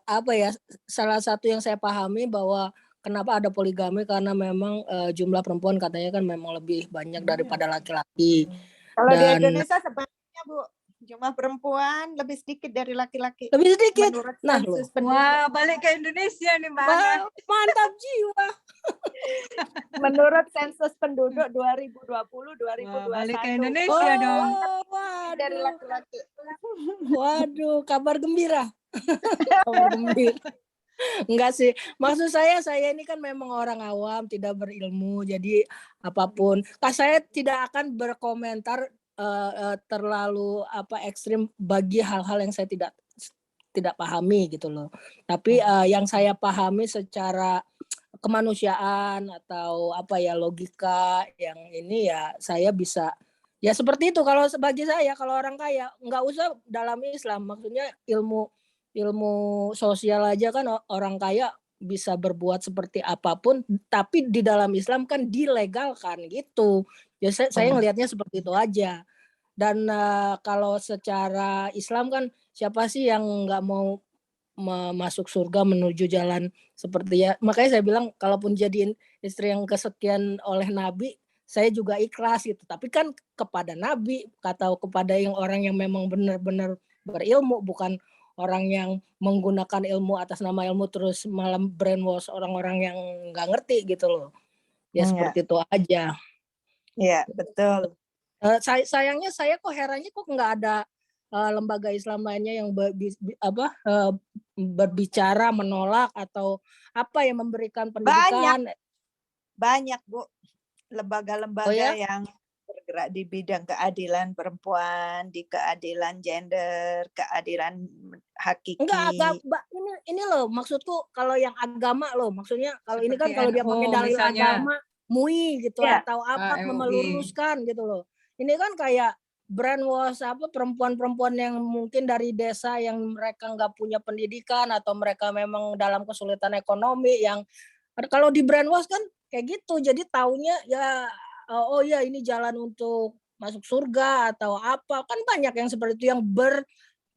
apa ya? Salah satu yang saya pahami bahwa kenapa ada poligami karena memang jumlah perempuan katanya kan memang lebih banyak daripada laki-laki. Kalau di Indonesia sebenarnya, Bu, jumlah perempuan lebih sedikit dari laki-laki. Lebih sedikit. Menurut Nah, sensus penduduk. Wah, balik ke Indonesia nih, Mbak Ana. Mantap jiwa. Menurut sensus penduduk 2020-2021. Balik ke Indonesia dong. Dari laki-laki. Waduh, kabar gembira. Kabar gembira. Enggak sih, maksud saya ini kan memang orang awam, tidak berilmu, jadi apapun. Saya tidak akan berkomentar terlalu ekstrim bagi hal-hal yang saya tidak pahami gitu loh. Tapi yang saya pahami secara kemanusiaan atau logika yang ini ya saya bisa Ya seperti itu kalau bagi saya, kalau orang kaya nggak usah dalam Islam, maksudnya ilmu sosial aja kan orang kaya bisa berbuat seperti apapun, tapi di dalam Islam kan dilegalkan gitu. Ya saya ngelihatnya seperti itu aja. Dan kalau secara Islam kan siapa sih yang nggak mau masuk surga menuju jalan seperti ya. Makanya saya bilang kalaupun jadiin istri yang kesekian oleh Nabi, saya juga ikhlas gitu. Tapi kan kepada Nabi atau kepada yang orang yang memang benar-benar berilmu, bukan orang yang menggunakan ilmu atas nama ilmu terus malam brainwash orang-orang yang nggak ngerti gitu loh. Ya seperti itu aja. Iya, betul. Sayangnya saya kok herannya kok nggak ada lembaga Islam lainnya yang berbicara menolak atau apa yang memberikan pendidikan. Banyak Bu, lembaga-lembaga ya? yang bergerak di bidang keadilan perempuan, di keadilan gender, keadilan hakiki. Enggak, ini loh maksudku kalau yang agama loh, maksudnya kalau ini kan kalau dia pakai dalil agama, MUI gitu atau apa meluruskan gitu loh. Ini kan kayak brainwash perempuan-perempuan yang mungkin dari desa yang mereka nggak punya pendidikan atau mereka memang dalam kesulitan ekonomi yang kalau di brainwash kan kayak gitu, jadi taunya ya oh ya ini jalan untuk masuk surga atau apa, kan banyak yang seperti itu yang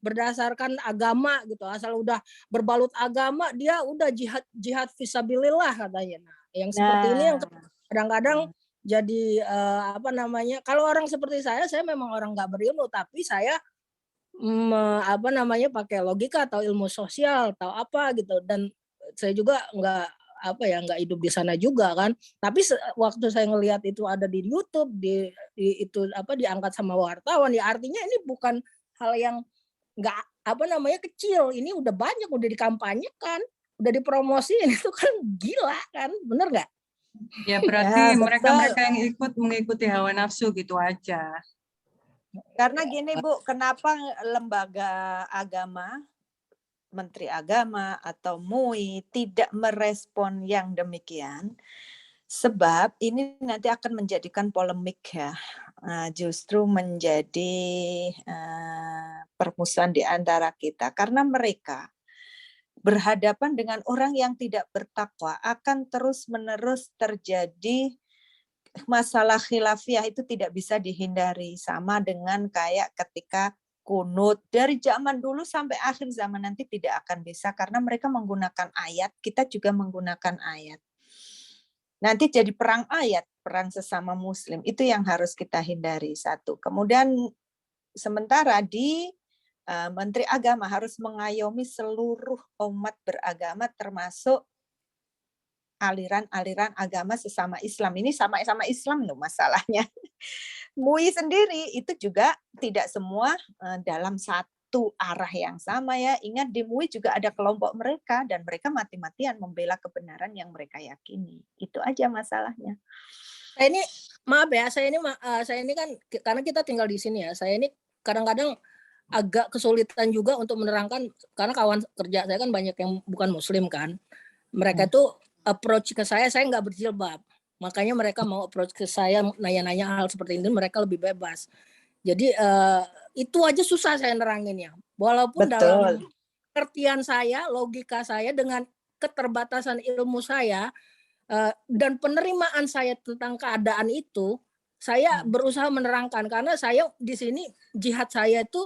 berdasarkan agama gitu, asal udah berbalut agama dia udah jihad fisabilillah katanya. Nah, yang seperti ini yang kadang-kadang jadi kalau orang seperti saya memang orang nggak berilmu, tapi saya pakai logika atau ilmu sosial atau apa gitu, dan saya juga nggak hidup di sana juga kan. Tapi waktu saya ngelihat itu ada di YouTube, diangkat sama wartawan, ya artinya ini bukan hal yang nggak kecil, ini udah banyak, udah dikampanyekan, udah dipromosiin, itu kan gila kan, bener nggak? Ya berarti mereka yang mengikuti hawa nafsu gitu aja. Karena gini Bu, kenapa lembaga agama, Menteri Agama atau MUI tidak merespon yang demikian? Sebab ini nanti akan menjadikan polemik ya, justru menjadi permusuhan di antara kita, karena mereka berhadapan dengan orang yang tidak bertakwa, akan terus-menerus terjadi masalah khilafiyah, itu tidak bisa dihindari. Sama dengan kayak ketika kunut dari zaman dulu sampai akhir zaman nanti tidak akan bisa, karena mereka menggunakan ayat, kita juga menggunakan ayat. Nanti jadi perang ayat, perang sesama muslim, itu yang harus kita hindari, satu. Kemudian sementara di Menteri Agama harus mengayomi seluruh umat beragama, termasuk aliran-aliran agama sesama Islam. Ini sama-sama Islam loh masalahnya. MUI sendiri itu juga tidak semua dalam satu arah yang sama ya. Ingat di MUI juga ada kelompok mereka dan mereka mati-matian membela kebenaran yang mereka yakini. Itu aja masalahnya. Saya ini kan karena kita tinggal di sini ya. Saya ini kadang-kadang agak kesulitan juga untuk menerangkan, karena kawan kerja saya kan banyak yang bukan muslim kan. Mereka tuh approach ke saya nggak berjilbab. Makanya mereka mau approach ke saya, nanya-nanya hal seperti ini, mereka lebih bebas. Jadi itu aja susah saya neranginnya. Walaupun dalam pengertian saya, logika saya dengan keterbatasan ilmu saya dan penerimaan saya tentang keadaan itu, saya berusaha menerangkan, karena saya di sini jihad saya itu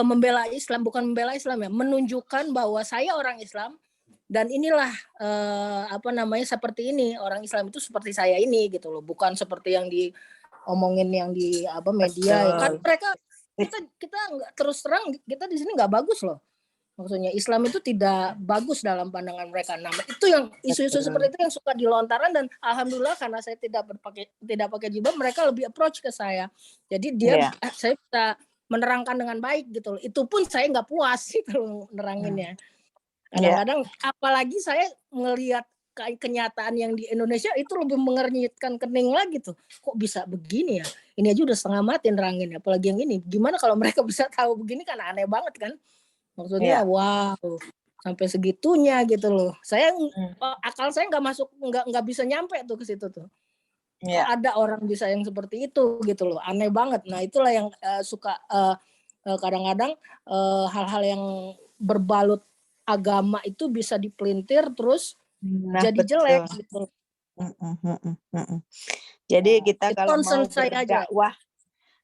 membela Islam, bukan membela Islam ya, menunjukkan bahwa saya orang Islam dan inilah seperti ini, orang Islam itu seperti saya ini gitu loh, bukan seperti yang diomongin yang di media. Kan mereka kita nggak, terus terang kita di sini nggak bagus loh. Maksudnya Islam itu tidak bagus dalam pandangan mereka. Nah, itu yang isu-isu seperti itu yang suka dilontarkan, dan alhamdulillah karena saya tidak pakai jilbab, mereka lebih approach ke saya. Jadi saya bisa menerangkan dengan baik gitu loh. Itu pun saya nggak puas gitu neranginnya. Kadang-kadang apalagi saya ngelihat kenyataan yang di Indonesia itu lebih mengernyitkan kening lagi tuh. Kok bisa begini ya? Ini aja udah setengah mati neranginnya, apalagi yang ini. Gimana kalau mereka bisa tahu begini, kan aneh banget kan? Maksudnya wow, sampai segitunya gitu loh. Saya akal saya nggak bisa nyampe tuh ke situ tuh. Ya. Ada orang bisa yang seperti itu gitu loh, aneh banget. Nah itulah yang suka kadang-kadang hal-hal yang berbalut agama itu bisa dipelintir terus Nah, jadi betul. jelek gitu. Jadi Ya, kita itu kalau concern mau saya aja.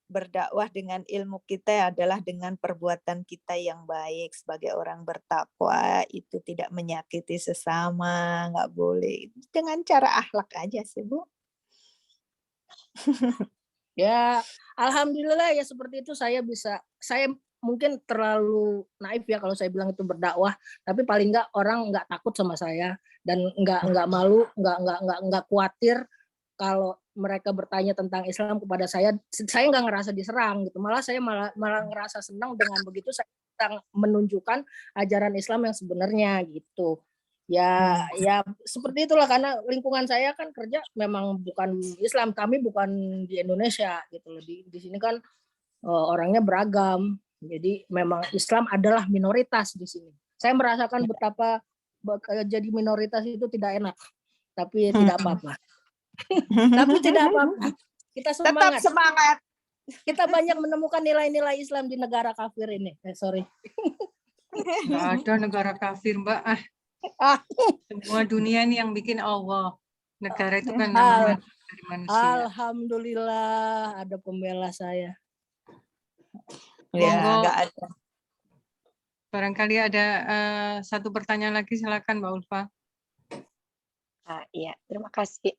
berdakwah dengan ilmu kita adalah dengan perbuatan kita yang baik sebagai orang bertakwa, itu tidak menyakiti sesama, nggak boleh. Dengan cara akhlak aja sih, Bu. Ya, alhamdulillah ya seperti itu saya mungkin terlalu naif ya kalau saya bilang itu berdakwah, tapi paling enggak orang enggak takut sama saya dan enggak malu, enggak khawatir kalau mereka bertanya tentang Islam kepada saya enggak ngerasa diserang gitu. Malah saya malah ngerasa senang dengan begitu saya menunjukkan ajaran Islam yang sebenarnya gitu. Ya seperti itulah karena lingkungan saya kan kerja memang bukan Islam, kami bukan di Indonesia gitu loh. Di sini kan orangnya beragam. Jadi memang Islam adalah minoritas di sini. Saya merasakan betapa jadi minoritas itu tidak enak. Tapi tidak apa-apa. Tapi tidak apa-apa. Kita semangat. Tetap semangat. Kita banyak menemukan nilai-nilai Islam di negara kafir ini. Sorry. Nggak ada negara kafir, Mbak. Semua dunia ini yang bikin Allah. Negara itu kan namanya dari manusia. Alhamdulillah ada pembela saya. Ya, Monggo. nggak ada. Barangkali ada satu pertanyaan lagi, silakan Mbak Ulfa. Iya, terima kasih.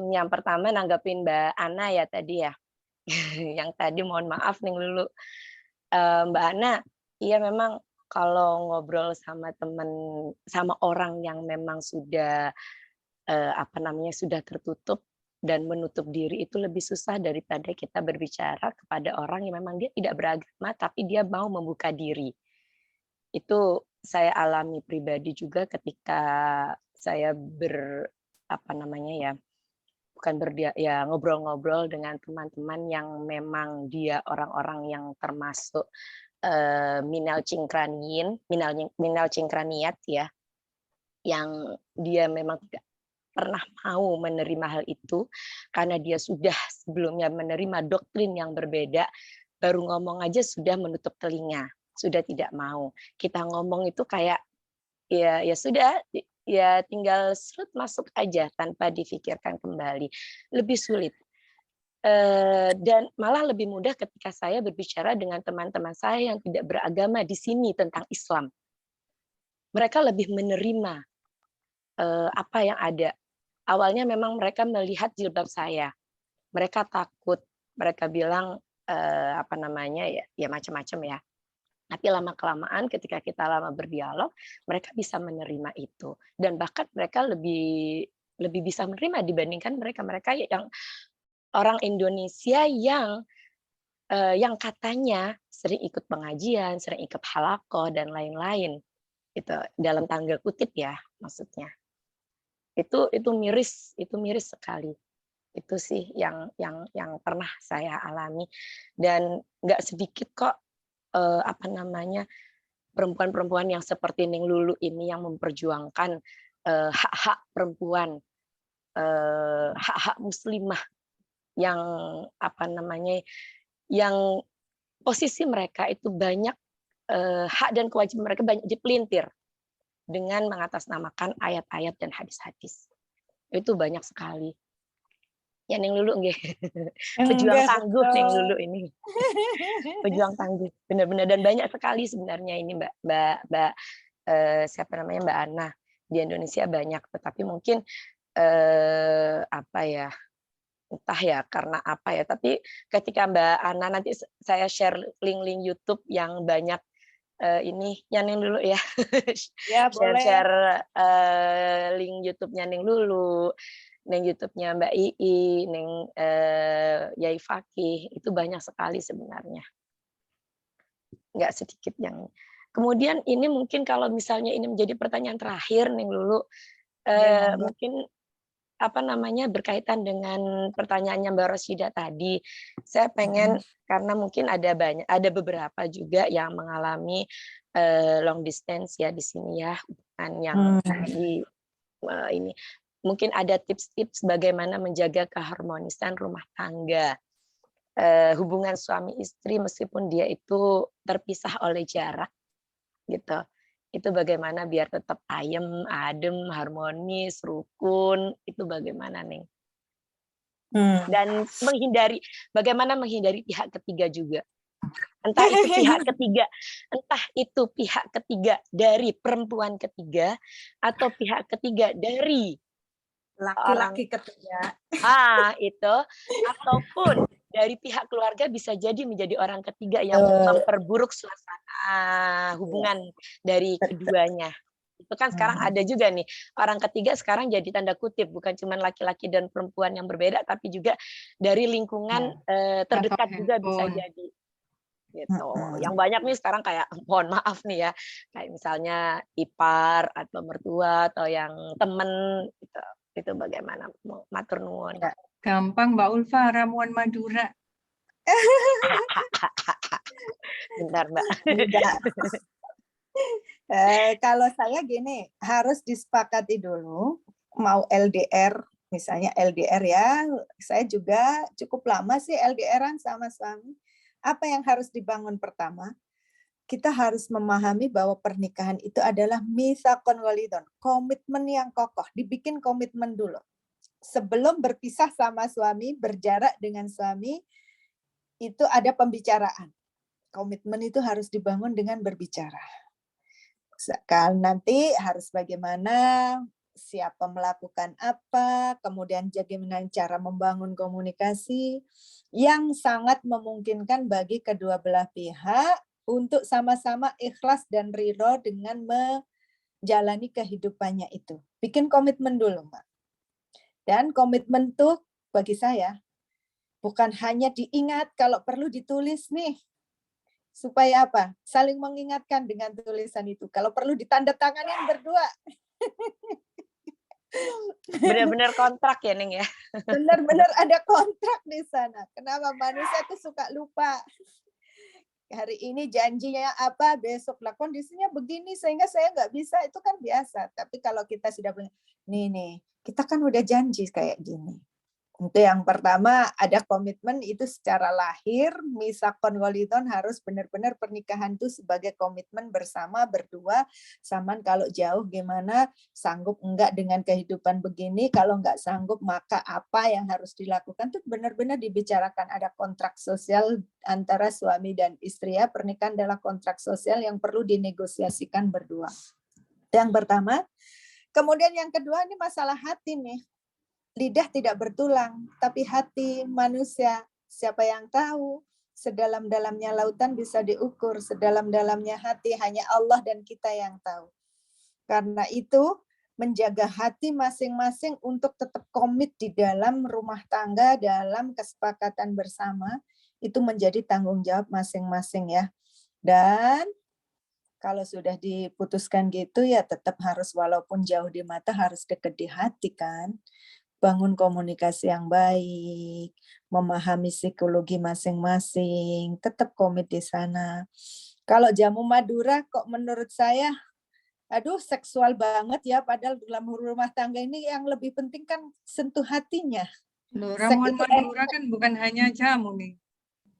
Yang pertama nanggapin Mbak Ana ya tadi ya. Yang tadi mohon maaf nih dulu. Mbak Ana, iya memang kalau ngobrol sama orang yang memang sudah sudah tertutup dan menutup diri itu lebih susah daripada kita berbicara kepada orang yang memang dia tidak beragama tapi dia mau membuka diri. Itu saya alami pribadi juga ketika saya ngobrol-ngobrol dengan teman-teman yang memang dia orang-orang yang termasuk minal cingkraniat ya, yang dia memang tidak pernah mau menerima hal itu karena dia sudah sebelumnya menerima doktrin yang berbeda, baru ngomong aja sudah menutup telinga, sudah tidak mau. Kita ngomong itu kayak ya sudah, ya tinggal serut masuk aja tanpa difikirkan kembali. Lebih sulit. Dan malah lebih mudah ketika saya berbicara dengan teman-teman saya yang tidak beragama di sini tentang Islam. Mereka lebih menerima apa yang ada. Awalnya memang mereka melihat jilbab saya. Mereka takut, mereka bilang ya macam-macam ya. Tapi lama-kelamaan ketika kita lama berdialog, mereka bisa menerima itu. Dan bahkan mereka lebih bisa menerima dibandingkan mereka yang orang Indonesia yang katanya sering ikut pengajian, sering ikut halaqah dan lain-lain. Itu dalam tanda kutip ya maksudnya. Itu miris sekali. Itu sih yang pernah saya alami dan nggak sedikit kok perempuan-perempuan yang seperti Ning Lulu ini yang memperjuangkan hak-hak perempuan, hak-hak muslimah yang yang posisi mereka itu banyak hak dan kewajiban mereka banyak dipelintir dengan mengatasnamakan ayat-ayat dan hadis-hadis. Itu banyak sekali. Ya Ning Lulu nggih. Pejuang tangguh Ning Lulu ini. Pejuang tangguh. Benar-benar dan banyak sekali sebenarnya ini Mbak Mbak Ana. Di Indonesia banyak, tetapi mungkin entah ya karena apa ya, tapi ketika Mbak Ana nanti saya share link-link YouTube yang banyak ini Ning Lulu ya. Ya, boleh. Share link YouTube-nya Ning Lulu, Ning YouTube-nya Mbak Ii, Ning Yai Fakih, itu banyak sekali sebenarnya. Nggak sedikit yang. Kemudian ini mungkin kalau misalnya ini menjadi pertanyaan terakhir Ning Lulu, mungkin berkaitan dengan pertanyaannya Mbak Rosida tadi. Saya pengen karena mungkin ada beberapa juga yang mengalami long distance ya di sini ya, bukan yang di ini. mungkin ada tips-tips bagaimana menjaga keharmonisan rumah tangga, hubungan suami istri meskipun dia itu terpisah oleh jarak gitu. Itu bagaimana biar tetap ayem, adem, harmonis, rukun, itu bagaimana nih? Dan bagaimana menghindari pihak ketiga juga. Entah itu pihak ketiga dari perempuan ketiga atau pihak ketiga dari Laki-laki ketiga. Itu ataupun dari pihak keluarga bisa jadi menjadi orang ketiga yang memperburuk suasana hubungan dari keduanya. Itu kan sekarang ada juga nih, orang ketiga sekarang jadi tanda kutip, bukan cuma laki-laki dan perempuan yang berbeda, tapi juga dari lingkungan terdekat juga bisa jadi. Gitu. Yang banyak nih sekarang kayak, mohon maaf nih ya, kayak misalnya ipar atau mertua atau yang temen gitu. Itu bagaimana, matur nuwun. Gampang Mbak Ulfa, ramuan Madura. Bentar Mbak. Kalau saya gini, harus disepakati dulu, mau LDR, misalnya LDR ya, saya juga cukup lama sih LDR-an sama suami. Apa yang harus dibangun pertama? Kita harus memahami bahwa pernikahan itu adalah mitsaqon walidon, komitmen yang kokoh, dibikin komitmen dulu. Sebelum berpisah sama suami, berjarak dengan suami, itu ada pembicaraan. Komitmen itu harus dibangun dengan berbicara. Nanti harus bagaimana, siapa melakukan apa, kemudian bagaimana cara membangun komunikasi yang sangat memungkinkan bagi kedua belah pihak untuk sama-sama ikhlas dan ridho dengan menjalani kehidupannya itu. Bikin komitmen dulu, Mbak. Dan komitmen itu bagi saya bukan hanya diingat, kalau perlu ditulis nih. Supaya apa? Saling mengingatkan dengan tulisan itu. Kalau perlu ditandatanganin berdua. Benar-benar kontrak ya, Ning ya? Benar-benar ada kontrak di sana. Kenapa manusia tuh suka lupa? Hari ini janjinya apa, besok lah kondisinya begini sehingga saya nggak bisa, itu kan biasa. Tapi kalau kita sudah punya, nih, kita kan udah janji kayak gini. Itu yang pertama, ada komitmen itu secara lahir, mitsaqon walidon, harus benar-benar pernikahan itu sebagai komitmen bersama, berdua, saman kalau jauh gimana, sanggup enggak dengan kehidupan begini, kalau enggak sanggup maka apa yang harus dilakukan, itu benar-benar dibicarakan, ada kontrak sosial antara suami dan istri ya, pernikahan adalah kontrak sosial yang perlu dinegosiasikan berdua. Yang pertama, kemudian yang kedua ini masalah hati nih. Lidah tidak bertulang, tapi hati manusia, siapa yang tahu? Sedalam-dalamnya lautan bisa diukur, sedalam-dalamnya hati hanya Allah dan kita yang tahu. Karena itu, menjaga hati masing-masing untuk tetap komit di dalam rumah tangga, dalam kesepakatan bersama, itu menjadi tanggung jawab masing-masing ya. Dan kalau sudah diputuskan gitu ya tetap harus, walaupun jauh di mata harus dekat di hati kan. Bangun komunikasi yang baik, memahami psikologi masing-masing, tetap komit di sana. Kalau jamu Madura kok menurut saya, aduh seksual banget ya, padahal dalam rumah tangga ini yang lebih penting kan sentuh hatinya. Loh, ramuan Madura kan bukan hanya jamu nih.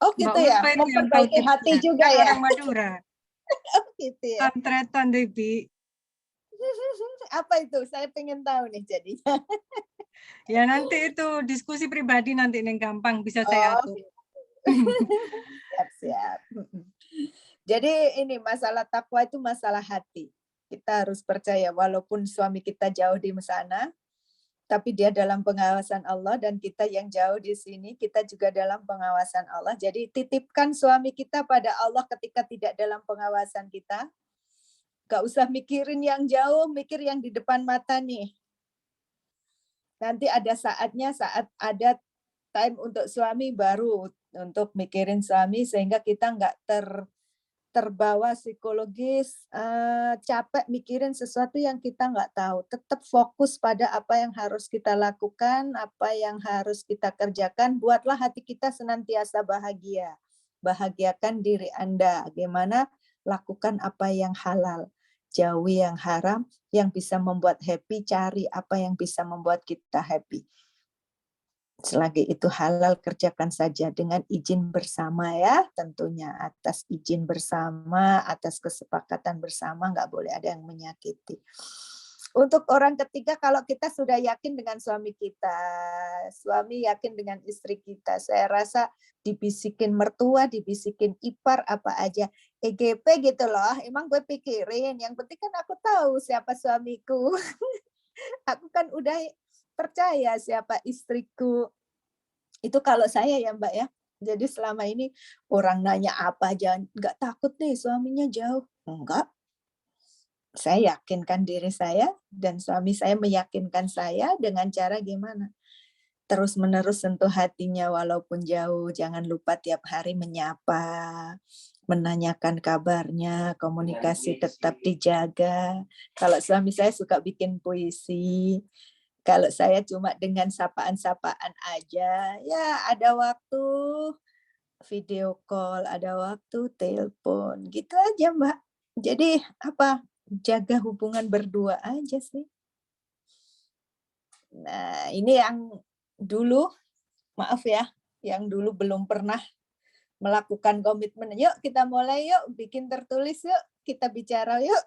Oh gitu ya, memperbaiki hati juga ya. Orang Madura. Oh gitu ya. Tantretan Debi. Apa itu? Saya pengen tahu nih jadinya. Ya nanti itu diskusi pribadi nanti yang gampang bisa saya atur. Siap. Jadi ini masalah takwa itu masalah hati. Kita harus percaya walaupun suami kita jauh di sana, tapi dia dalam pengawasan Allah dan kita yang jauh di sini, kita juga dalam pengawasan Allah. Jadi titipkan suami kita pada Allah ketika tidak dalam pengawasan kita. Gak usah mikirin yang jauh, mikir yang di depan mata nih. Nanti ada saatnya, saat ada time untuk suami baru untuk mikirin suami sehingga kita nggak terbawa psikologis, capek mikirin sesuatu yang kita nggak tahu. Tetap fokus pada apa yang harus kita lakukan, apa yang harus kita kerjakan. Buatlah hati kita senantiasa bahagia. Bahagiakan diri Anda. Bagaimana lakukan apa yang halal. jauhi yang haram, yang bisa membuat happy, cari apa yang bisa membuat kita happy. Selagi itu halal, kerjakan saja dengan izin bersama ya, tentunya atas izin bersama, atas kesepakatan bersama, nggak boleh ada yang menyakiti. Untuk orang ketiga, kalau kita sudah yakin dengan suami kita, suami yakin dengan istri kita, saya rasa dibisikin mertua, dibisikin ipar, apa aja, EGP gitu loh, emang gue pikirin, yang penting kan aku tahu siapa suamiku. Aku kan udah percaya siapa istriku. Itu kalau saya ya Mbak ya. Jadi selama ini orang nanya apa aja, nggak takut nih suaminya jauh. Enggak. Saya yakinkan diri saya dan suami saya meyakinkan saya dengan cara gimana. Terus-menerus sentuh hatinya walaupun jauh. Jangan lupa tiap hari menyapa, menanyakan kabarnya, komunikasi tetap dijaga. Kalau suami saya suka bikin puisi, kalau saya cuma dengan sapaan-sapaan aja, ya ada waktu video call, ada waktu telepon, gitu aja Mbak. Jadi apa, jaga hubungan berdua aja sih. Nah ini yang dulu, maaf ya, yang dulu belum pernah melakukan komitmen, yuk kita mulai yuk, bikin tertulis yuk, kita bicara yuk.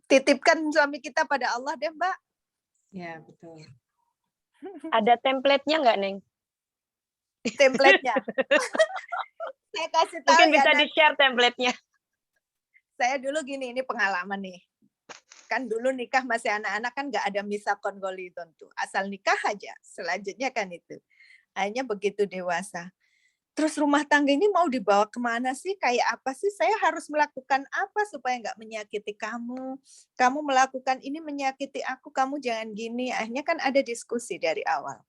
Titipkan suami kita pada Allah deh, Mbak. Ya, betul. Ada template-nya nggak, Neng? Template-nya. Saya kasih tahu Mungkin ya. bisa di-share template-nya. Saya dulu gini, ini pengalaman nih. Kan dulu nikah masih anak-anak kan nggak ada misakon golidon tuh. Asal nikah aja. Selanjutnya kan itu. Akhirnya begitu dewasa. Terus rumah tangga ini mau dibawa kemana sih? Kayak apa sih? Saya harus melakukan apa supaya nggak menyakiti kamu? Kamu melakukan ini menyakiti aku, kamu jangan gini. Akhirnya kan ada diskusi dari awal.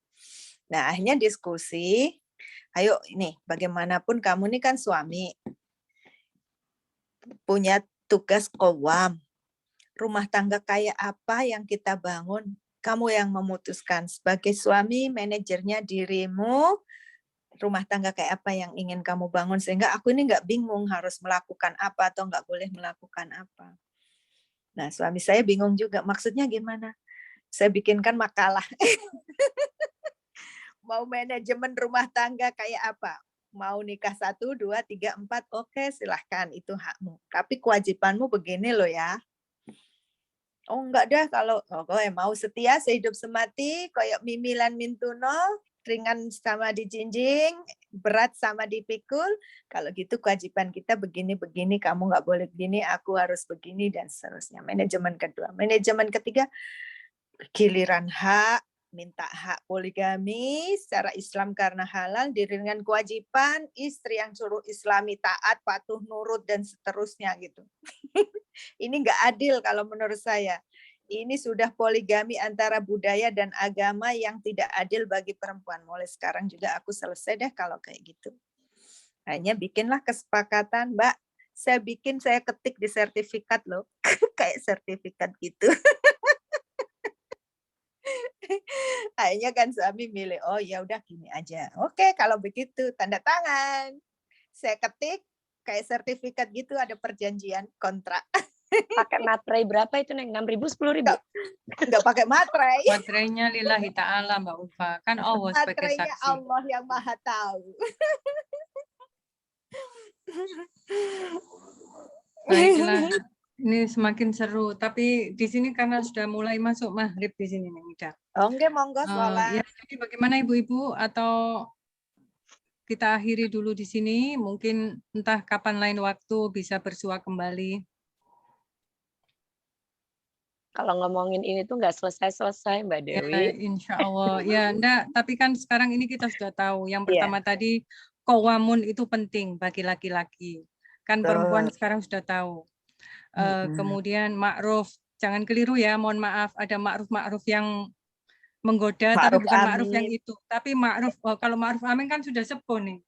Nah, akhirnya diskusi, ayo ini bagaimanapun kamu ini kan suami, punya tugas qawwam. Rumah tangga kayak apa yang kita bangun? Kamu yang memutuskan. Sebagai suami, manajernya dirimu, rumah tangga kayak apa yang ingin kamu bangun sehingga aku ini nggak bingung harus melakukan apa atau nggak boleh melakukan apa. Nah suami saya bingung juga maksudnya gimana? Saya bikinkan makalah. Mau manajemen rumah tangga kayak apa? Mau nikah 1, 2, 3, 4, oke silahkan itu hakmu. Tapi kewajibanmu begini loh ya. Oh enggak dah kalau mau setia sehidup semati kayak mimilan mintuno. Ringan sama dijinjing, berat sama dipikul. Kalau gitu kewajiban kita begini-begini, kamu nggak boleh begini, aku harus begini, dan seterusnya. Manajemen kedua. Manajemen ketiga, giliran hak, minta hak poligami secara Islam karena halal, dengan kewajiban istri yang suruh Islami taat, patuh, nurut, dan seterusnya gitu. Ini nggak adil kalau menurut saya. Ini sudah poligami antara budaya dan agama yang tidak adil bagi perempuan. Mulai sekarang juga aku selesai deh kalau kayak gitu. Hanya bikinlah kesepakatan, Mbak. Saya ketik di sertifikat loh. Kayak sertifikat gitu. Akhirnya kan suami milih, oh ya udah gini aja. Oke, kalau begitu tanda tangan. Saya ketik kayak sertifikat gitu, ada perjanjian kontrak. Pakai materai berapa itu, Neng? 6.000, 10.000? Enggak pakai materai. Materainya lillahi ta'ala, Mbak Ulfa. Kan Allah sebagai Materainya saksi. Allah yang maha tahu. Baiklah, ini semakin seru. Tapi di sini karena sudah mulai masuk maghrib di sini, Neng Ida. Oke, monggo Ya, sholat. jadi bagaimana Ibu-Ibu atau kita akhiri dulu di sini? Mungkin entah kapan lain waktu bisa bersua kembali. Kalau ngomongin ini tuh nggak selesai-selesai, Mbak Ya, Dewi. insya Allah. Ya, enggak. Tapi kan sekarang ini kita sudah tahu. Yang Iya. pertama tadi, qawamun itu penting bagi laki-laki. Kan perempuan sekarang sudah tahu. Kemudian ma'ruf. Jangan keliru ya, mohon maaf. Ada ma'ruf-ma'ruf yang menggoda, tapi Ma'ruf bukan ma'ruf yang amin. itu. Tapi ma'ruf, kalau ma'ruf amin kan sudah sepuh nih.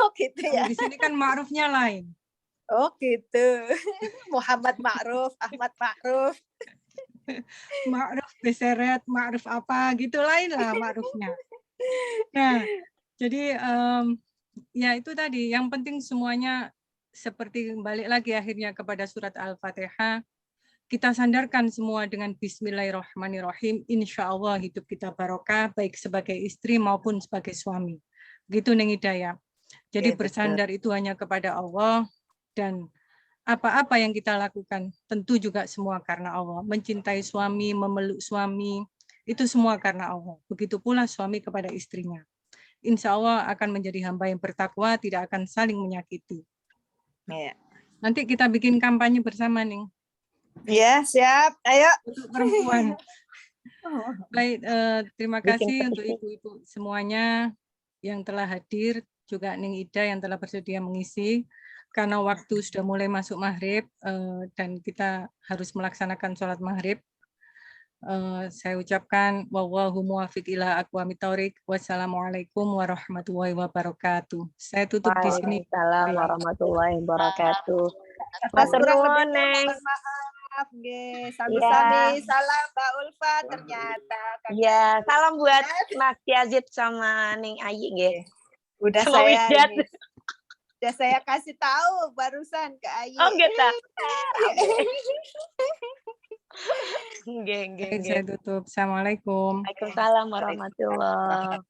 Oh gitu ya. Di sini kan ma'rufnya lain. Oh gitu. Muhammad Ma'ruf, Ahmad Ma'ruf. Ma'ruf beseret, ma'ruf apa, gitu lain lah ma'rufnya. Nah, jadi ya itu tadi, yang penting semuanya seperti balik lagi akhirnya kepada surat Al-Fatihah, kita sandarkan semua dengan Bismillahirrahmanirrahim. Insya Allah hidup kita barokah, baik sebagai istri maupun sebagai suami. Begitu Neng Hidayah. Jadi bersandar itu hanya kepada Allah, dan apa-apa yang kita lakukan tentu juga semua karena Allah. Mencintai suami, memeluk suami, itu semua karena Allah. Begitu pula suami kepada istrinya. Insya Allah akan menjadi hamba yang bertakwa, tidak akan saling menyakiti. Iya. Nanti kita bikin kampanye bersama nih. Ya, siap. Ayo. Untuk perempuan. Baik, terima kasih untuk petisi. ibu-ibu semuanya yang telah hadir, juga Ning Ida yang telah bersedia mengisi. Karena waktu sudah mulai masuk maghrib dan kita harus melaksanakan sholat maghrib. Saya ucapkan wallahu muwaffiq ila aqwamit thoriq. Wassalamualaikum warahmatullahi wabarakatuh. Saya tutup di sini. Waalaikumsalam warahmatullahi wabarakatuh. Atas kurang Matur nuwun, lebihnya Neng. mohon maaf, nggih. Sami-sami. Salam Mbak Ulfa ternyata. Ya, salam buat Mas Yazid sama Neng Ayi nggih. Udah Sama saya Widat. ini, udah saya kasih tahu barusan ke Ayi. Oh, gitu. Nggih, nggih, Baik, nggih. saya tutup. Assalamualaikum. Waalaikumsalam warahmatullahi